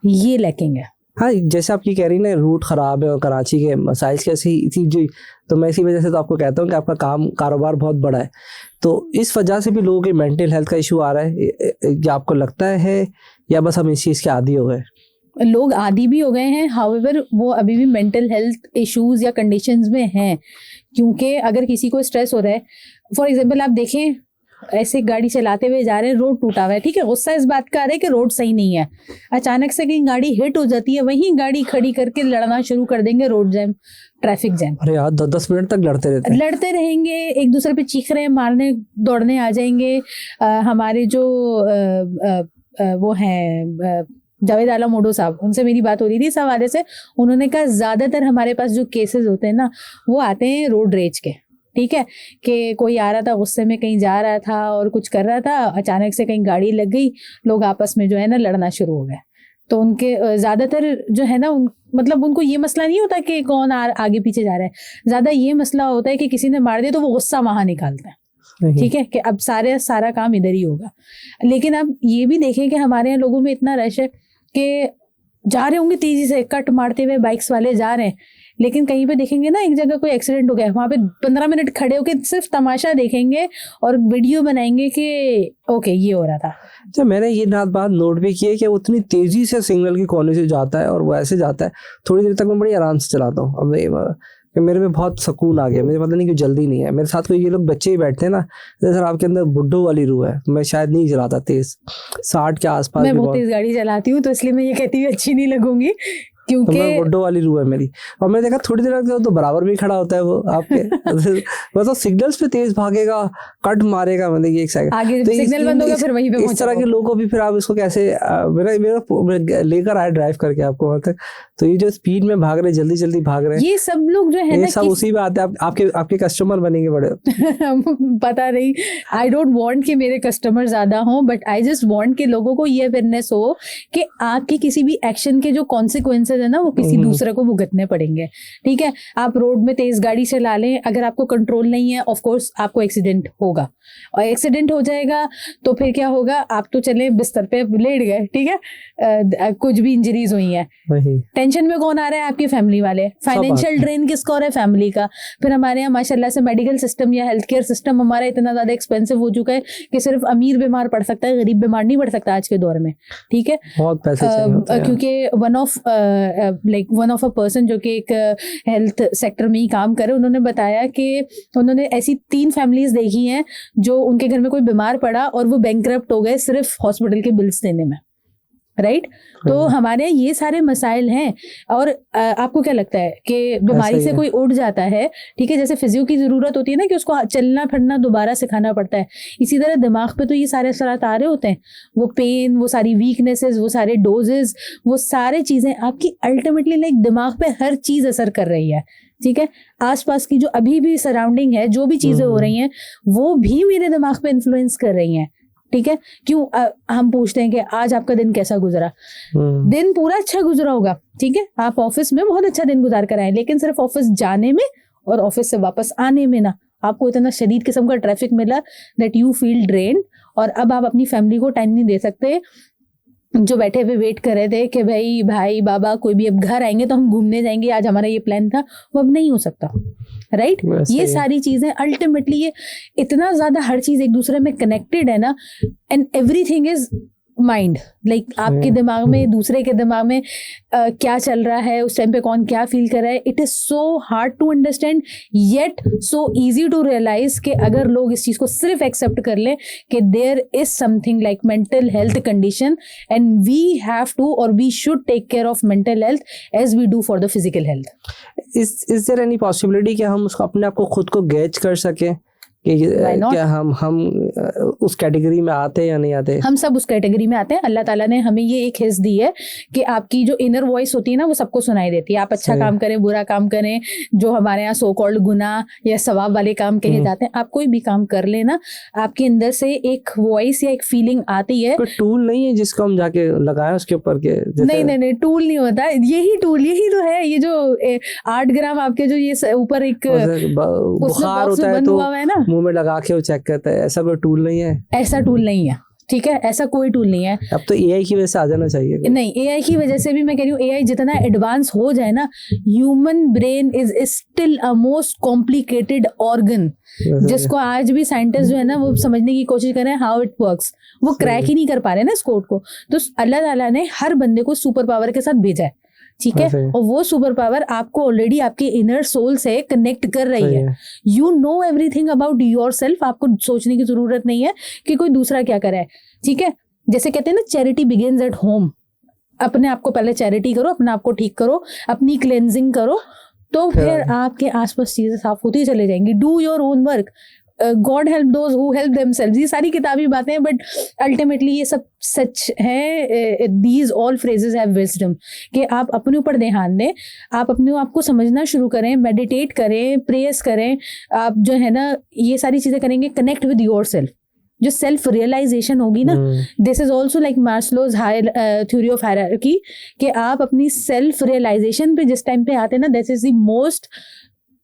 ये लैकिंग है। हाँ, जैसे आपकी कह रही ना रूट खराब है और कराची के मसाइल की ऐसी जी, तो मैं इसी वजह से तो आपको कहता हूँ कि आपका कारोबार बहुत बड़ा है, तो इस वजह से भी लोगों के मेंटल हेल्थ का इशू आ रहा है, या आपको लगता है, या बस हम इस चीज़ के आदी हो गए? लोग आदी भी हो गए हैं, हाउएवर वो अभी भी मेंटल हेल्थ इश्यूज या कंडीशंस में हैं, क्योंकि अगर किसी को स्ट्रेस हो रहा है, फॉर एग्जांपल आप देखें, ऐसे गाड़ी चलाते हुए जा रहे हैं, रोड टूटा हुआ है, ठीक है, गुस्सा इस बात का आ रहा है कि रोड सही नहीं है, अचानक से कहीं गाड़ी हिट हो जाती है, वहीं गाड़ी खड़ी करके लड़ना शुरू कर देंगे, रोड जैम, ट्रैफिक जैम। अरे यार 10-10 मिनट तक लड़ते रहेंगे, एक दूसरे पे चीख रहे हैं, मारने दौड़ने आ जाएंगे। हमारे जो वो हैं जावेद आलम मोडो साहब, उनसे मेरी बात हो रही थी इस हवाले से। उन्होंने कहा ज्यादातर हमारे पास जो केसेस होते हैं ना, वो आते हैं रोड रेज के, ठीक है, कि कोई आ रहा था गुस्से में, कहीं जा रहा था और कुछ कर रहा था, अचानक से कहीं गाड़ी लग गई, लोग आपस में जो है ना लड़ना शुरू हो गए। तो उनके ज्यादातर जो है ना मतलब उनको ये मसला नहीं होता कि कौन आगे पीछे जा रहा है, ज्यादा ये मसला होता है कि किसी ने मार दिया तो वो गुस्सा वहां निकालते हैं, ठीक है, कि अब सारा काम इधर ही होगा। लेकिन अब ये भी देखें कि हमारे यहाँ लोगों में इतना रश है कि जा रहे होंगे तेजी से, कट मारते हुए बाइक्स वाले जा रहे हैं, लेकिन कहीं पे देखेंगे ना एक जगह कोई एक्सीडेंट हो गया, वहां पे 15 मिनट खड़े होकर सिर्फ तमाशा देखेंगे और वीडियो बनाएंगे कि ओके ये हो रहा था। अच्छा, मैंने ये बात नोट भी की है कि उतनी तेजी से सिग्नल की कोने से जाता है और वो ऐसे जाता है, थोड़ी देर तक मैं बड़ी आराम से चलाता हूँ। अब कि मेरे में बहुत सुकून आ गया, मुझे पता नहीं क्यों जल्दी नहीं है। मेरे साथ कोई ये लोग बच्चे ही बैठते हैं ना, सर आपके अंदर बुड्ढों वाली रूह है, मैं शायद नहीं चलाता तेज, 60 के आसपास। मैं बहुत तेज गाड़ी चलाती हूँ, तो इसलिए मैं ये कहती हूँ अच्छी नहीं लगूंगी, क्योंकि तो बुड्ढों वाली रूह है मेरी। और मैं देखा थोड़ी देर तो बराबर भी खड़ा होता है वो आपके मतलब सिग्नल्स पे तेज भागेगा, कट मारेगा, मतलब ये एक सेकंड आगे तो सिग्नल बंद होगा, फिर वहीं पे इस तरह के लोगों को भी फिर आप इसको कैसे मेरा लेकर आए ड्राइव करके आपको वहां तक, तो ये जो स्पीड में भाग रहे, जल्दी जल्दी भाग रहे हैं, ये सब लोग जो है ना, सब उसी में आते हैं, आपके कस्टमर बनेंगे बड़े। पता नहीं, आई डोंट वांट कि मेरे कस्टमर ज्यादा हों, बट आई जस्ट वांट कि लोगों को ये अवेयरनेस हो कि आपके किसी भी एक्शन के जो कॉन्सिक्वेंसेज है ना, वो किसी दूसरे को भुगतने पड़ेंगे। ठीक है, आप रोड में तेज गाड़ी चला लें, अगर आपको कंट्रोल नहीं है, ऑफ कोर्स आपको एक्सीडेंट होगा, और एक्सीडेंट हो जाएगा तो फिर क्या होगा, आप तो चले बिस्तर पे लेट गए, ठीक है, कुछ भी इंजरीज हुई है, टेंशन में कौन आ रहा है, आपकी फैमिली वाले, फाइनेंशियल ड्रेन किसका हो रहा है, फैमिली का। फिर हमारे यहाँ माशाल्लाह से मेडिकल सिस्टम या हेल्थ केयर सिस्टम हमारा इतना ज्यादा एक्सपेंसिव हो चुका है कि सिर्फ अमीर बीमार पड़ सकता है, गरीब बीमार नहीं पड़ सकता आज के दौर में। ठीक है, बहुत पैसे चाहिए, क्योंकि वन ऑफ अ पर्सन जो कि एक हेल्थ सेक्टर में ही काम करे, उन्होंने बताया कि उन्होंने ऐसी 3 फैमिलीज देखी हैं जो उनके घर में कोई बीमार पड़ा और वो बैंकरप्ट हो गए सिर्फ हॉस्पिटल के बिल्स देने में, राइट। तो हमारे ये सारे मसाइल हैं। और आपको क्या लगता है कि बीमारी से कोई उठ जाता है, ठीक है, जैसे फिजियो की जरूरत होती है ना कि उसको चलना फिरना दोबारा सिखाना पड़ता है, इसी तरह दिमाग पे तो ये सारे असरात आ रहे होते हैं, वो पेन, वो सारी वीकनेसेस, वो सारे डोजेस, वो सारे चीजें आपकी अल्टीमेटली लाइक दिमाग पे हर चीज असर कर रही है। ठीक है, आसपास की जो अभी भी सराउंडिंग है, जो भी चीजें हो रही हैं, वो भी मेरे दिमाग पे इन्फ्लुएंस कर रही हैं। ठीक है, क्यों हम पूछते हैं कि आज आपका दिन कैसा गुजरा, दिन पूरा अच्छा गुजरा होगा, ठीक है, आप ऑफिस में बहुत अच्छा दिन गुजार कर आए, लेकिन सिर्फ ऑफिस जाने में और ऑफिस से वापस आने में ना आपको इतना शदीद किस्म का ट्रैफिक मिला दैट यू फील ड्रेन, और अब आप अपनी फैमिली को टाइम नहीं दे सकते। जो बैठे हुए वेट कर रहे थे कि भाई बाबा कोई भी अब घर आएंगे तो हम घूमने जाएंगे, आज हमारा ये प्लान था, वो अब नहीं हो सकता, राइट। ये सारी चीजें अल्टीमेटली, ये इतना ज्यादा हर चीज एक दूसरे में कनेक्टेड है ना, and everything is mind, like आपके दिमाग में, दूसरे के दिमाग में क्या चल रहा है, उस टाइम पे कौन क्या फील कर रहा है। It is so hard to understand yet so easy to realise कि अगर लोग इस चीज को सिर्फ एक्सेप्ट कर लें कि there is something like mental health condition and we have to और we should take care of mental health as we do for the physical health. Is there any possibility कि हम उसको अपने आप को खुद को गैज कर सकें कि क्या हम उस कैटेगरी में आते हैं या नहीं आते? हम सब उस कैटेगरी में आते हैं। अल्लाह ताला ने हमें ये एक हिस्स दी है कि आपकी जो इनर वॉइस होती है ना, वो सबको सुनाई देती है। आप अच्छा काम करें, बुरा काम करें, जो हमारे यहाँ सो कॉल्ड गुनाह या सवाब वाले काम कहे जाते हैं, आप कोई भी काम कर लेना, आपके अंदर से एक वॉइस या एक फीलिंग आती है। कोई टूल नहीं है जिसको हम जाके लगाएं उसके ऊपर के? नहीं, टूल नहीं होता, यही तो है। ये जो 8 ग्राम आपके जो ये ऊपर एक बुखार होता है तो मुंह में लगा के वो चेक करता है, ऐसा कोई टूल नहीं है? ऐसा टूल नहीं है, ठीक है, ऐसा कोई टूल नहीं है। अब तो एआई की वजह से आ जाना चाहिए। नहीं, एआई की वजह से भी मैं कह रही हूँ, एआई जितना एडवांस हो जाए ना, human brain is still a most complicated organ, जिसको आज भी साइंटिस्ट जो है ना वो समझने की कोशिश कर रहे हैं हाउ इट वर्क्स, वो क्रैक ही नहीं कर पा रहे ना इस कोड को। तो अल्लाह ताला ने हर बंदे को सुपर पावर के साथ भेजा है, ठीक है, और वो सुपर पावर आपको ऑलरेडी आपके इनर सोल से कनेक्ट कर रही है। You know everything about yourself, आपको सोचने की जरूरत नहीं है कि कोई दूसरा क्या करे, ठीक है। जैसे कहते हैं ना, चैरिटी बिगिंस एट होम। अपने आप को पहले चैरिटी करो, अपने आप को ठीक करो, अपनी क्लेंजिंग करो, तो फिर आपके आसपास चीजें साफ होती चले जाएंगी। Do your own work, God help those who help themselves, ये सारी किताबी बातें हैं, बट अल्टीमेटली ये सब सच है। These all phrases have wisdom, कि आप अपने ऊपर ध्यान दें, आप अपने आप को समझना शुरू करें, मेडिटेट करें, प्रेयर्स करें, आप जो है ना ये सारी चीजें करेंगे, कनेक्ट विद योरसेल्फ। जो सेल्फ रियलाइजेशन होगी ना, this is also like Maslow's higher theory of hierarchy, कि आप अपनी सेल्फ रियलाइजेशन पे जिस टाइम पे आते हैं ना, this is the most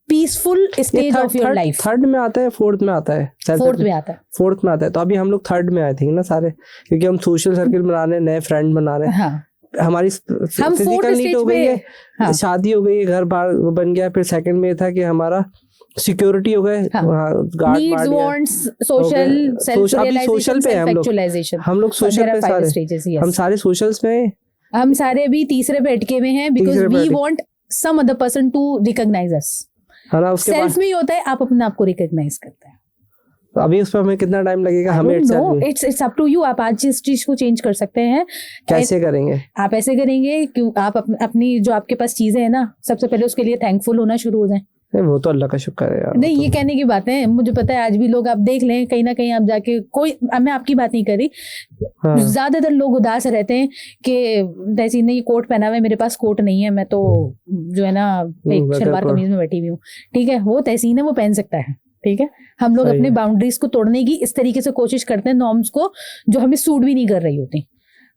peaceful stage of your life. Third में आता है, फोर्थ में आता है, फोर्थ में आता है, फोर्थ में आता है। तो अभी हम लोग थर्ड में आए थे ना सारे, क्योंकि हम सोशल सर्किल बना रहे हैं, नए फ्रेंड बना रहे हैं। हाँ। हमारी फिजिकल नीड हो गई है, हाँ। शादी हो गई है, घर बार बन गया। फिर सेकंड में था कि हमारा सिक्योरिटी हो गए, needs wants social self realisation, social पे हम लोग सोशल पे सारे, हम सारे सोशल्स में, हम सारे अभी तीसरे पे अटके हुए हैं, because we want some other person to recognise us. Self में ही होता है आप अपने आप को रिकॉग्नाइज करते हैं। तो अभी उस पर हमें कितना टाइम लगेगा? हमें इट्स अप टू यू। आप आज इस चीज को चेंज कर सकते हैं। कैसे करेंगे? आप ऐसे करेंगे कि आप अपनी जो आपके पास चीजें हैं ना, सबसे पहले उसके लिए थैंकफुल होना शुरू हो जाए। वो तो अल्लाह का शुक्र है यार। नहीं, ये कहने की बात है, मुझे पता है आज भी लोग, आप देख लें कहीं ना कहीं आप जाके, कोई, मैं आपकी बात नहीं कर रही, ज्यादातर लोग उदास रहते हैं कि तहसीन ने ये कोट पहना हुआ है, मेरे पास कोट नहीं है, मैं तो जो है ना एक शलवार कमीज में बैठी हुई हूँ। ठीक है, वो तहसीन है, वो पहन सकता है। ठीक है, हम लोग अपने बाउंड्रीज को तोड़ने की इस तरीके से कोशिश करते हैं, नॉर्म्स को जो हमें सूट भी नहीं कर रही होती,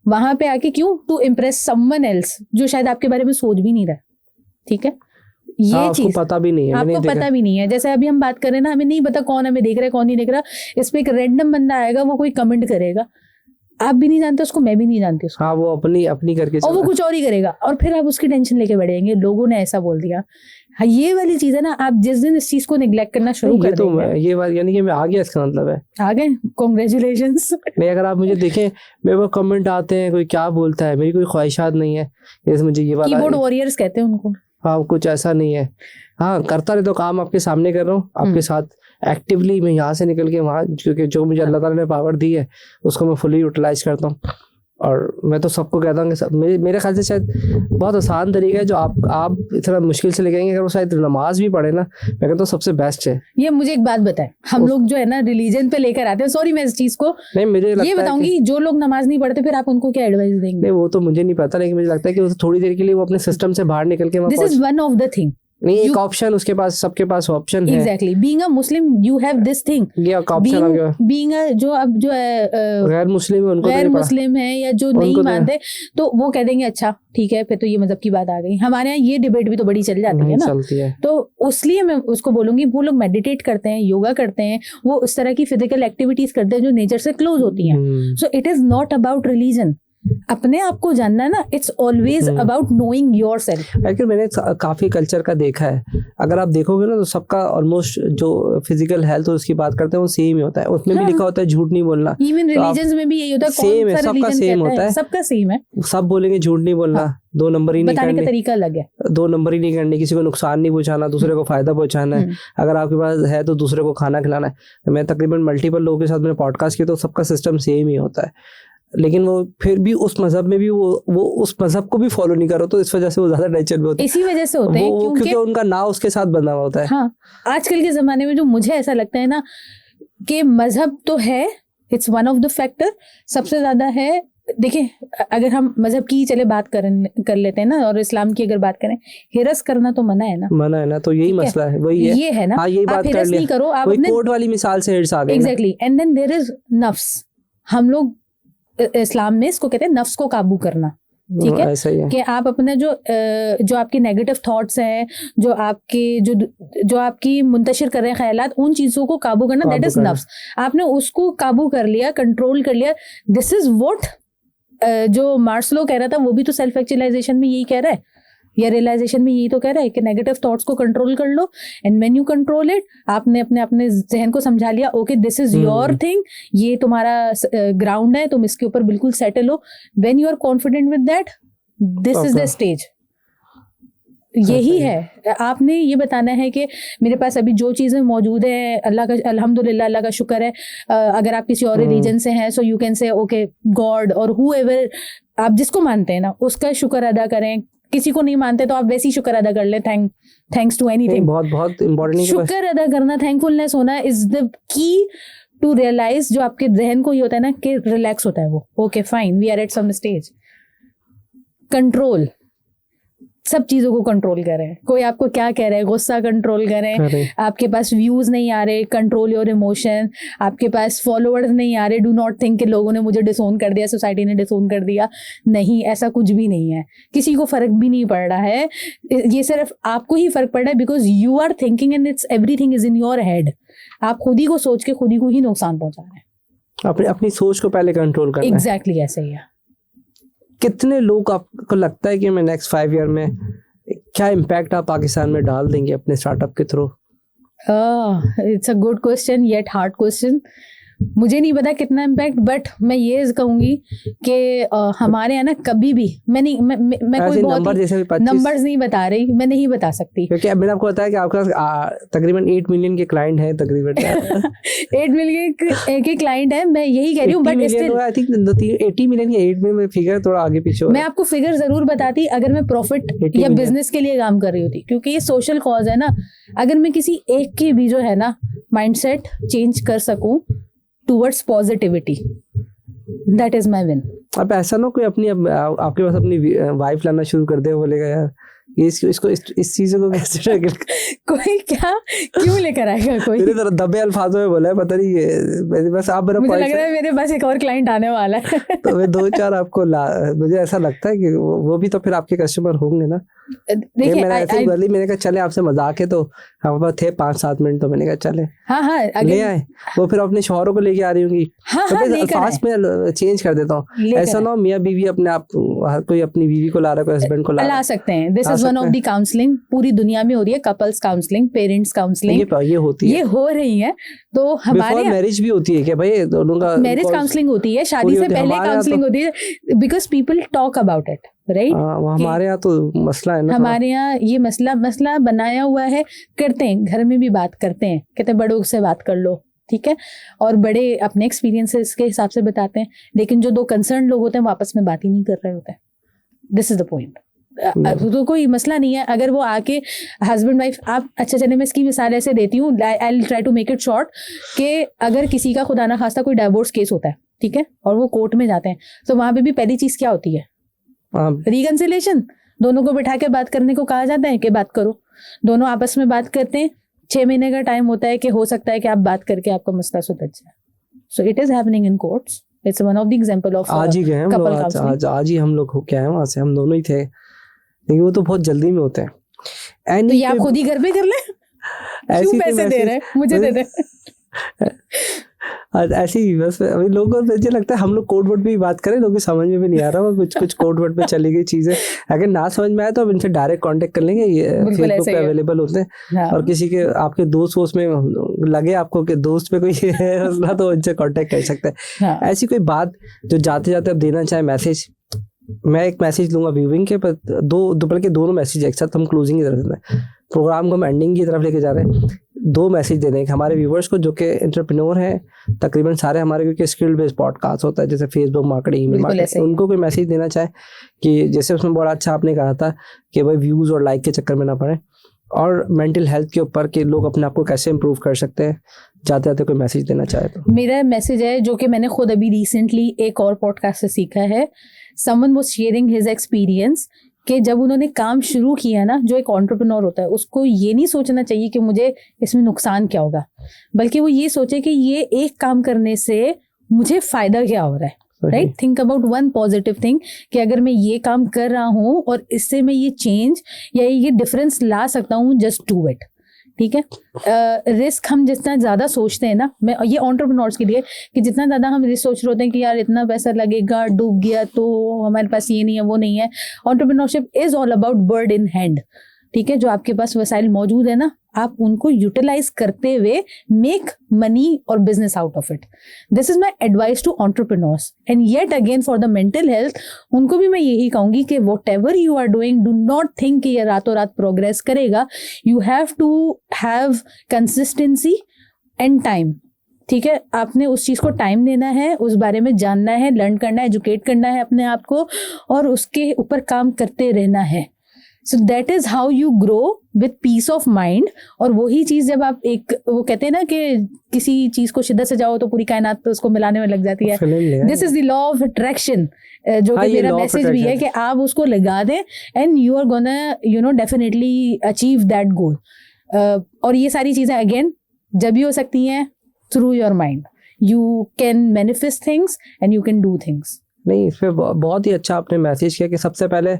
वहां पे आके क्यों? टू इम्प्रेस समवन एल्स जो शायद आपके बारे में सोच भी नहीं रहा। ठीक है, ये चीज पता भी नहीं है, आपको पता भी नहीं है। जैसे अभी हम बात कर रहे हैं ना, हमें नहीं पता कौन हमें देख रहा है, कौन नहीं देख रहा। इस पे एक रैंडम बंदा आएगा, वो कोई कमेंट करेगा, आप भी नहीं जानते उसको, मैं भी नहीं जानती उसको। हाँ, वो अपनी करके और वो कुछ और ही करेगा, और फिर आप उसकी टेंशन लेके बैठेंगे, लोगों ने ऐसा बोल दिया। हाँ, ये वाली चीज है ना, आप जिस दिन इस चीज को निगलेक्ट करना शुरू कर देंगे, ये बात यानी कि मैं आ गया, इसका मतलब है आ गए, कांग्रेचुलेशंस। नहीं, अगर आप मुझे देखें, मेरे को कमेंट आते हैं, कोई क्या बोलता है, मेरी कोई ख्वाहिशात नहीं है, जैसे मुझे ये वाला कीबोर्ड वॉरियर्स कहते हैं उनको। हाँ, कुछ ऐसा नहीं है। हाँ, करता रहे तो काम आपके सामने कर रहा हूँ, आपके साथ एक्टिवली मैं यहाँ से निकल के वहाँ, क्योंकि जो मुझे अल्लाह ताला ने पावर दी है उसको मैं फुली यूटिलाइज करता हूँ। और मैं तो सबको कहता हूँ कि सब, मेरे ख्याल से शायद बहुत आसान तरीका है जो आप इतना मुश्किल से लेके, अगर वो शायद नमाज भी पढ़े ना, मैं कहता हूँ सबसे बेस्ट है। ये मुझे एक बात बताए, हम लोग जो है ना रिलीजन पे लेकर आते हैं, सॉरी मैं इस चीज को नहीं, मुझे ये बताऊंगी, जो लोग नमाज नहीं पढ़ते फिर आप उनको क्या एडवाइस देंगे? नहीं, वो तो मुझे नहीं पता, लेकिन मुझे लगता है कि थोड़ी देर के लिए वो अपने सिस्टम से बाहर निकल के, this is one of the thing. नहीं, एक ऑप्शन उसके पास, सबके पास ऑप्शन है। Exactly, being a Muslim you have this thing. ये ऑप्शन आ गया। बीइंग अ जो अब जो गैर मुस्लिम है, उनको गैर मुस्लिम है या जो नहीं मानते, तो वो कह देंगे अच्छा ठीक है, फिर तो ये मजहब की बात आ गई। हमारे यहाँ ये डिबेट भी तो बड़ी चल जाती है ना, चलती है। तो उसलिए मैं उसको बोलूंगी, वो लोग मेडिटेट करते हैं, योगा करते हैं, वो उस तरह की फिजिकल एक्टिविटीज करते हैं जो नेचर से क्लोज होती हैं। So it is not about religion. अपने आप को जानना ना, it's always about knowing yourself. Actually मैंने काफी कल्चर का देखा है, अगर आप देखोगे ना तो सबका ऑलमोस्ट जो फिजिकल हेल्थ उसकी बात करते हैं वो सेम ही होता है। उसमें भी लिखा होता है झूठ नहीं बोलना। इवन रिलीजन्स में भी यही होता है, सेम है, सबका सेम होता है, सबका सेम है। सब बोलेंगे झूठ नहीं बोलना, दो नंबर ही नहीं बताने करने का तरीका अलग है, दो नंबर ही नहीं करनी, किसी को नुकसान नहीं पहुंचाना, दूसरे को फायदा पहुंचाना है। अगर आपके पास है तो दूसरे को खाना खिलाना है। तो मैं तकरीबन मल्टीपल लोगों के साथ मैंने पॉडकास्ट किया, तो सबका सिस्टम सेम ही होता है, लेकिन वो फिर भी उस मजहब में भी वो उस मजहब को भी फॉलो नहीं करो, तो इस वजह से वो ज्यादा नेचर में होते हैं। इसी वजह से होते हैं क्योंकि उनका नाम उसके साथ बंधा हुआ होता है। हाँ, आजकल के जमाने में जो मुझे ऐसा लगता है ना कि मजहब तो है, it's one of the factor, सबसे ज्यादा है। देखिए, अगर हम मजहब की चले बात कर लेते हैं ना, और इस्लाम की अगर बात करें, हिरस करना तो मना है ना, तो यही मसला है, वही है, ये है ना। हाँ, यही बात हिरस नहीं करो, आप अपने कोर्ट वाली मिसाल से हिरस आ गए। Exactly, and then there is नफ्स। हम लोग इस्लाम में इसको कहते हैं नफ्स को काबू करना। ठीक है, ऐसा ही है कि आप अपने जो आपके नेगेटिव थॉट्स हैं, जो आपकी मुंतशिर कर रहे हैं ख्यालात, उन चीजों को काबू करना, दैट इज नफ्स। आपने उसको काबू कर लिया, कंट्रोल कर लिया, दिस इज व्हाट जो मार्स्लो कह रहा था, वो भी तो सेल्फ एक्चुअलाइजेशन में यही कह रहा है, या रियलाइजेशन में यही तो कह रहा है कि नेगेटिव थॉट्स को कंट्रोल कर लो, and when you control it, आपने अपने जहन को समझा लिया, okay this is your thing, ये तुम्हारा ग्राउंड है, तुम इसके ऊपर बिल्कुल सेटल हो। When you are confident with that, this is the stage. यही है, आपने ये बताना है कि मेरे पास अभी जो चीजें मौजूद है, अल्लाह का अल्हम्दुलिल्लाह, अल्लाह का शुक्र है। अगर आप किसी और रिलीजन से हैं, so you can say okay God और हूएवर, आप जिसको मानते हैं ना, उसका शुक्र अदा करें। किसी को नहीं मानते तो आप वैसे ही शुक्र अदा कर ले, थैंक्स टू एनीथिंग। बहुत इंपॉर्टेंट शुक्र अदा करना, थैंकफुलनेस होना is the key to realise. जो आपके जहन को ये होता है ना कि रिलैक्स होता है, वो okay fine, we are at some stage. Control सब चीजों को कंट्रोल करें। कोई आपको क्या कह रहा है, गुस्सा कंट्रोल करें। आपके पास व्यूज नहीं आ रहे, कंट्रोल योर इमोशन। आपके पास फॉलोअर्स नहीं आ रहे, डू नॉट थिंक कि लोगों ने मुझे डिसोन कर दिया, सोसाइटी ने डिसोन कर दिया। नहीं, ऐसा कुछ भी नहीं है, किसी को फर्क भी नहीं पड़ रहा है। ये सिर्फ आपको ही फर्क पड़ रहा है because you are thinking and it's everything is in your head. आप खुद ही को सोच के खुद ही को ही नुकसान पहुंचा रहे हैं। अपनी सोच को पहले कंट्रोल करना है। एग्जैक्टली ऐसे ही है। कितने लोग आपको लगता है कि मैं नेक्स्ट 5 ईयर में क्या इम्पैक्ट आप पाकिस्तान में डाल देंगे अपने स्टार्टअप के through? It's a good question yet hard question. मुझे नहीं पता कितना इम्पैक्ट, बट मैं ये कहूंगी कि हमारे यहाँ ना कभी भी मैं कोई बहुत नंबर्स नहीं बता रही, मैं नहीं बता सकती क्योंकि अब मैंने आपको बताया कि आपका तकरीबन 8 मिलियन के क्लाइंट हैं तकरीबन 8 मिलियन के क्लाइंट है। मैं यही कह रही हूँ, but still I think 80 million या 8 मिलियन फिगर थोड़ा आगे पीछे। मैं आपको फिगर जरूर बताती अगर मैं प्रॉफिट या बिजनेस के लिए काम कर रही होती, क्योंकि ये सोशल कॉज है ना। अगर मैं किसी एक की भी जो है ना माइंडसेट चेंज कर सकूं towards positivity, that is my win। अब ऐसा ना कोई आपके पास अपनी वाइफ लाना शुरू कर दे, बोलेगा यार इसको इस चीज़ों को कैसे कोई क्या क्यों लेकर आएगा कोई? मेरे तरह दबे अल्फाजों में बोला है, पता नहीं बस आप मेरा मुझे लग रहा है मेरे पास एक और क्लाइंट आने वाला है। तो मैं 2-4 आपको मुझे ऐसा लगता है कि वो भी तो फिर आपके कस्टमर होंगे ना। देखिए मैंने कहा चले आपसे मजाक है, तो हमारे पास थे 5-7 मिनट, तो मैंने कहा चले हाँ ले आए। वो फिर अपने शौहरों को लेके आ रही होंगी। फास्ट में चेंज कर देता हूँ, ऐसा ना मियाँ बीवी अपने आप कोई अपनी बीवी को ला रहा है, कोई हस्बैंड को ला सकते हैं। This is one of the counselling पूरी दुनिया में हो रही है, कपल्स काउंसलिंग, पेरेंट्स काउंसलिंग ये होती है, ये हो रही है। तो हमारे मैरिज भी होती है क्या भाई? दोनों का मैरिज काउंसलिंग होती है, शादी से पहले काउंसलिंग होती है, because people talk about it, right. हमारे यहाँ तो मसला है ना, हमारे यहाँ ये मसला बनाया हुआ है। करते हैं, घर में भी बात करते हैं, कहते हैं बड़ों से बात कर लो, ठीक है, और बड़े अपने एक्सपीरियंसेस के हिसाब से बताते हैं। लेकिन जो 2 कंसर्न लोग होते हैं वो आपस में बात ही नहीं कर रहे होते हैं। This is the point. तो कोई मसला नहीं है अगर वो आके हस्बैंड वाइफ, आप अच्छा चले मैं इसकी मिसाल ऐसे देती हूँ, I will try to make it short, कि अगर किसी का खुदा ना खास्ता कोई डाइवोर्स केस होता है, ठीक है, और वो कोर्ट में जाते हैं, तो वहां पे भी पहली चीज क्या होती है? रिकंसिलेशन। दोनों को बिठा के बात करने को कहा जाता है कि बात करो। दोनों आपस में बात करते हैं, 6 महीने का टाइम होता है कि हो सकता है कि आप बात करके आपका मसला सुलझ जाए। So it is happening in courts, it's one of the example of आज ही गए हम लोग, आज ही हम लोग होके आए वहां से, हम दोनों ही थे, लेकिन वो तो बहुत जल्दी में होते हैं। तो ये आप खुद ही घर पे कर ले, क्यों पैसे दे रहे हैं, मुझे दे दे। ऐसे ही बस अभी लोगों को मुझे लगता है हम लोग कोड वर्ड पे भी बात करें, लोगों को समझ में भी नहीं आ रहा, वो कुछ कोड वर्ड पे चली गई चीजें। अगर ना समझ में आए तो अब इनसे डायरेक्ट कांटेक्ट कर लेंगे, ये फेसबुक पे अवेलेबल होते हैं। और किसी के आपके दोस्त में लगे आपको कि दोस्त पे कोई है मसला, तो उनसे कांटेक्ट कर सकते हैं। ऐसी कोई बात जो जाते जाते आप देना चाहे मैसेज? मैं एक मैसेज लूंगा व्यूइंग के, पर बल्कि दोनों मैसेज एक साथ, हम क्लोजिंग की तरफ प्रोग्राम को हम एंडिंग की तरफ लेके जा रहे हैं। 2 मैसेज दे दें हमारे व्यूवर्स को जो कि एंटरप्रेन्योर हैं, तकरीबन सारे हमारे, क्योंकि स्किल बेस्ड पॉडकास्ट होता है जैसे फेसबुक मार्केटिंग, ईमेल मार्केटिंग, उनको कोई मैसेज देना चाहे कि जैसे उसमें बड़ा अच्छा आपने कहा था कि भाई व्यूज और लाइक के चक्कर में ना पड़े, और मेंटल हेल्थ के ऊपर कि लोग अपने आप को कैसे इंप्रूव कर सकते हैं, जाते जाते कोई मैसेज देना चाहे तो? मेरा मैसेज है जो कि मैंने खुद अभी रिसेंटली एक और पॉडकास्ट से सीखा है। Someone was sharing his experience कि जब उन्होंने काम शुरू किया ना, जो एक एंटरप्रेन्योर होता है उसको ये नहीं सोचना चाहिए कि मुझे इसमें नुकसान क्या होगा, बल्कि वो ये सोचे कि ये एक काम करने से मुझे फायदा क्या हो रहा है, right. Think about one positive thing कि अगर मैं ये काम कर रहा हूँ और इससे मैं ये चेंज या ये डिफरेंस ला सकता हूँ, जस्ट डू इट, ठीक है। रिस्क हम जितना ज्यादा सोचते हैं ना, मैं ये एंटरप्रेन्योर्स के लिए, कि जितना ज्यादा हम रिस्क सोच रहे होते हैं कि यार इतना पैसा लगेगा, डूब गया तो हमारे पास ये नहीं है वो नहीं है। Entrepreneurship is all about bird in hand, ठीक है। जो आपके पास वसाइल मौजूद है ना, आप उनको यूटिलाइज करते हुए मेक मनी और business out of it. This is my advice to entrepreneurs. And yet again for the mental health, उनको भी मैं यही कहूंगी कि whatever you are doing, do not think कि ये रातों रात प्रोग्रेस करेगा। You have to have consistency and time, ठीक है। आपने उस चीज को टाइम देना है, उस बारे में जानना है, लर्न करना है, एजुकेट करना है अपने आप को, और उसके ऊपर काम करते रहना है। So that is how you grow with peace of mind. और वही चीज जब आप एक वो कहते हैं ना कि किसी चीज को शिद्दत से जाओ तो पूरी कायनात तो उसको मिलाने में लग जाती है. This is the law of attraction, जो कि मेरा मैसेज भी है कि आप उसको लगा दें and you are gonna you know definitely achieve that goal. और ये सारी चीजें अगेन जब भी हो सकती हैं through your mind. You can manifest things and you can do things. नहीं, इस पर बहुत ही अच्छा आपने मैसेज किया कि सबसे पहले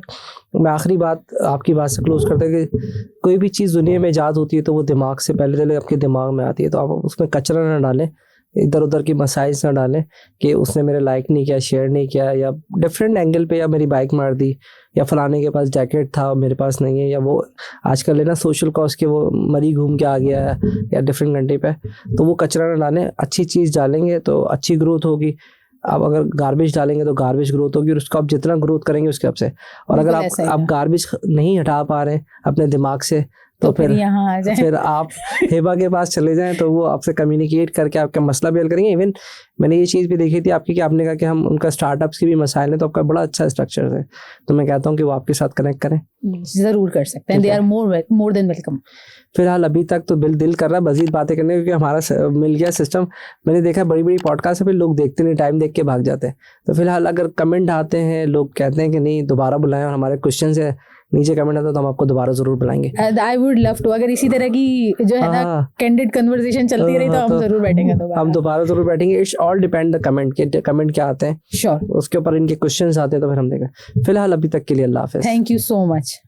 मैं आखिरी बात आपकी बात से क्लोज करता हूँ कि कोई भी चीज़ दुनिया में ईजाद होती है तो वो दिमाग से पहले आपके दिमाग में आती है. तो आप उसमें कचरा ना डालें, इधर उधर की मसाइल्स ना डालें कि उसने मेरे लाइक नहीं किया, शेयर नहीं किया, या डिफरेंट एंगल पे, या मेरी बाइक मार दी, या फलाने के पास जैकेट था मेरे पास नहीं है, या वो आजकल है ना सोशल कॉज के वो मरी घूम के आ गया है या डिफरेंट कंट्री पे. तो वो कचरा ना डालें, अच्छी चीज़ डालेंगे तो अच्छी ग्रोथ होगी. आप अगर गार्बेज डालेंगे तो गार्बेज ग्रोथ होगी और उसको आप जितना ग्रोथ करेंगे उसके हिसाब से. और अगर आप गार्बेज नहीं हटा पा रहे अपने दिमाग से तो फिर यहाँ आ जाए. फिर आप हिबा के पास चले जाएं तो वो आपसे कम्युनिकेट करके आपका मसला भी हल करेंगे. इवन मैंने ये चीज़ भी देखी थी आपकी कि आपने कहा कि हम उनका स्टार्टअप्स की भी मसाइल है, तो आपका बड़ा अच्छा स्ट्रक्चर है. तो मैं कहता हूँ कि वो आपके साथ कनेक्ट करें. जरूर कर सकते हैं. They are more than welcome. फिलहाल अभी तक तो दिल कर रहा है मजीद बातें करने, क्योंकि हमारा मिल गया सिस्टम. मैंने देखा बड़ी बड़ी पॉडकास्ट पे लोग देखते नहीं, टाइम देख के भाग जाते हैं. तो फिलहाल अगर कमेंट आते हैं, लोग कहते हैं कि नहीं दोबारा बुलाएं, और हमारे क्वेश्चन है नीचे कमेंट आता है तो हम आपको दोबारा जरूर बुलाएंगे. I would love to. अगर इसी तरह की जो है ना कैंडिड कन्वर्सेशन चलती रही तो हम जरूर बैठेंगे दोबारा. हम दोबारा जरूर बैठेंगे. It's all depend the comment के कमेंट क्या आते हैं. श्योर. उसके ऊपर इनके क्वेश्चंस आते हैं तो फिर हम देखें. फिलहाल अभी तक के लिए अल्लाह हाफिज. Thank you so much.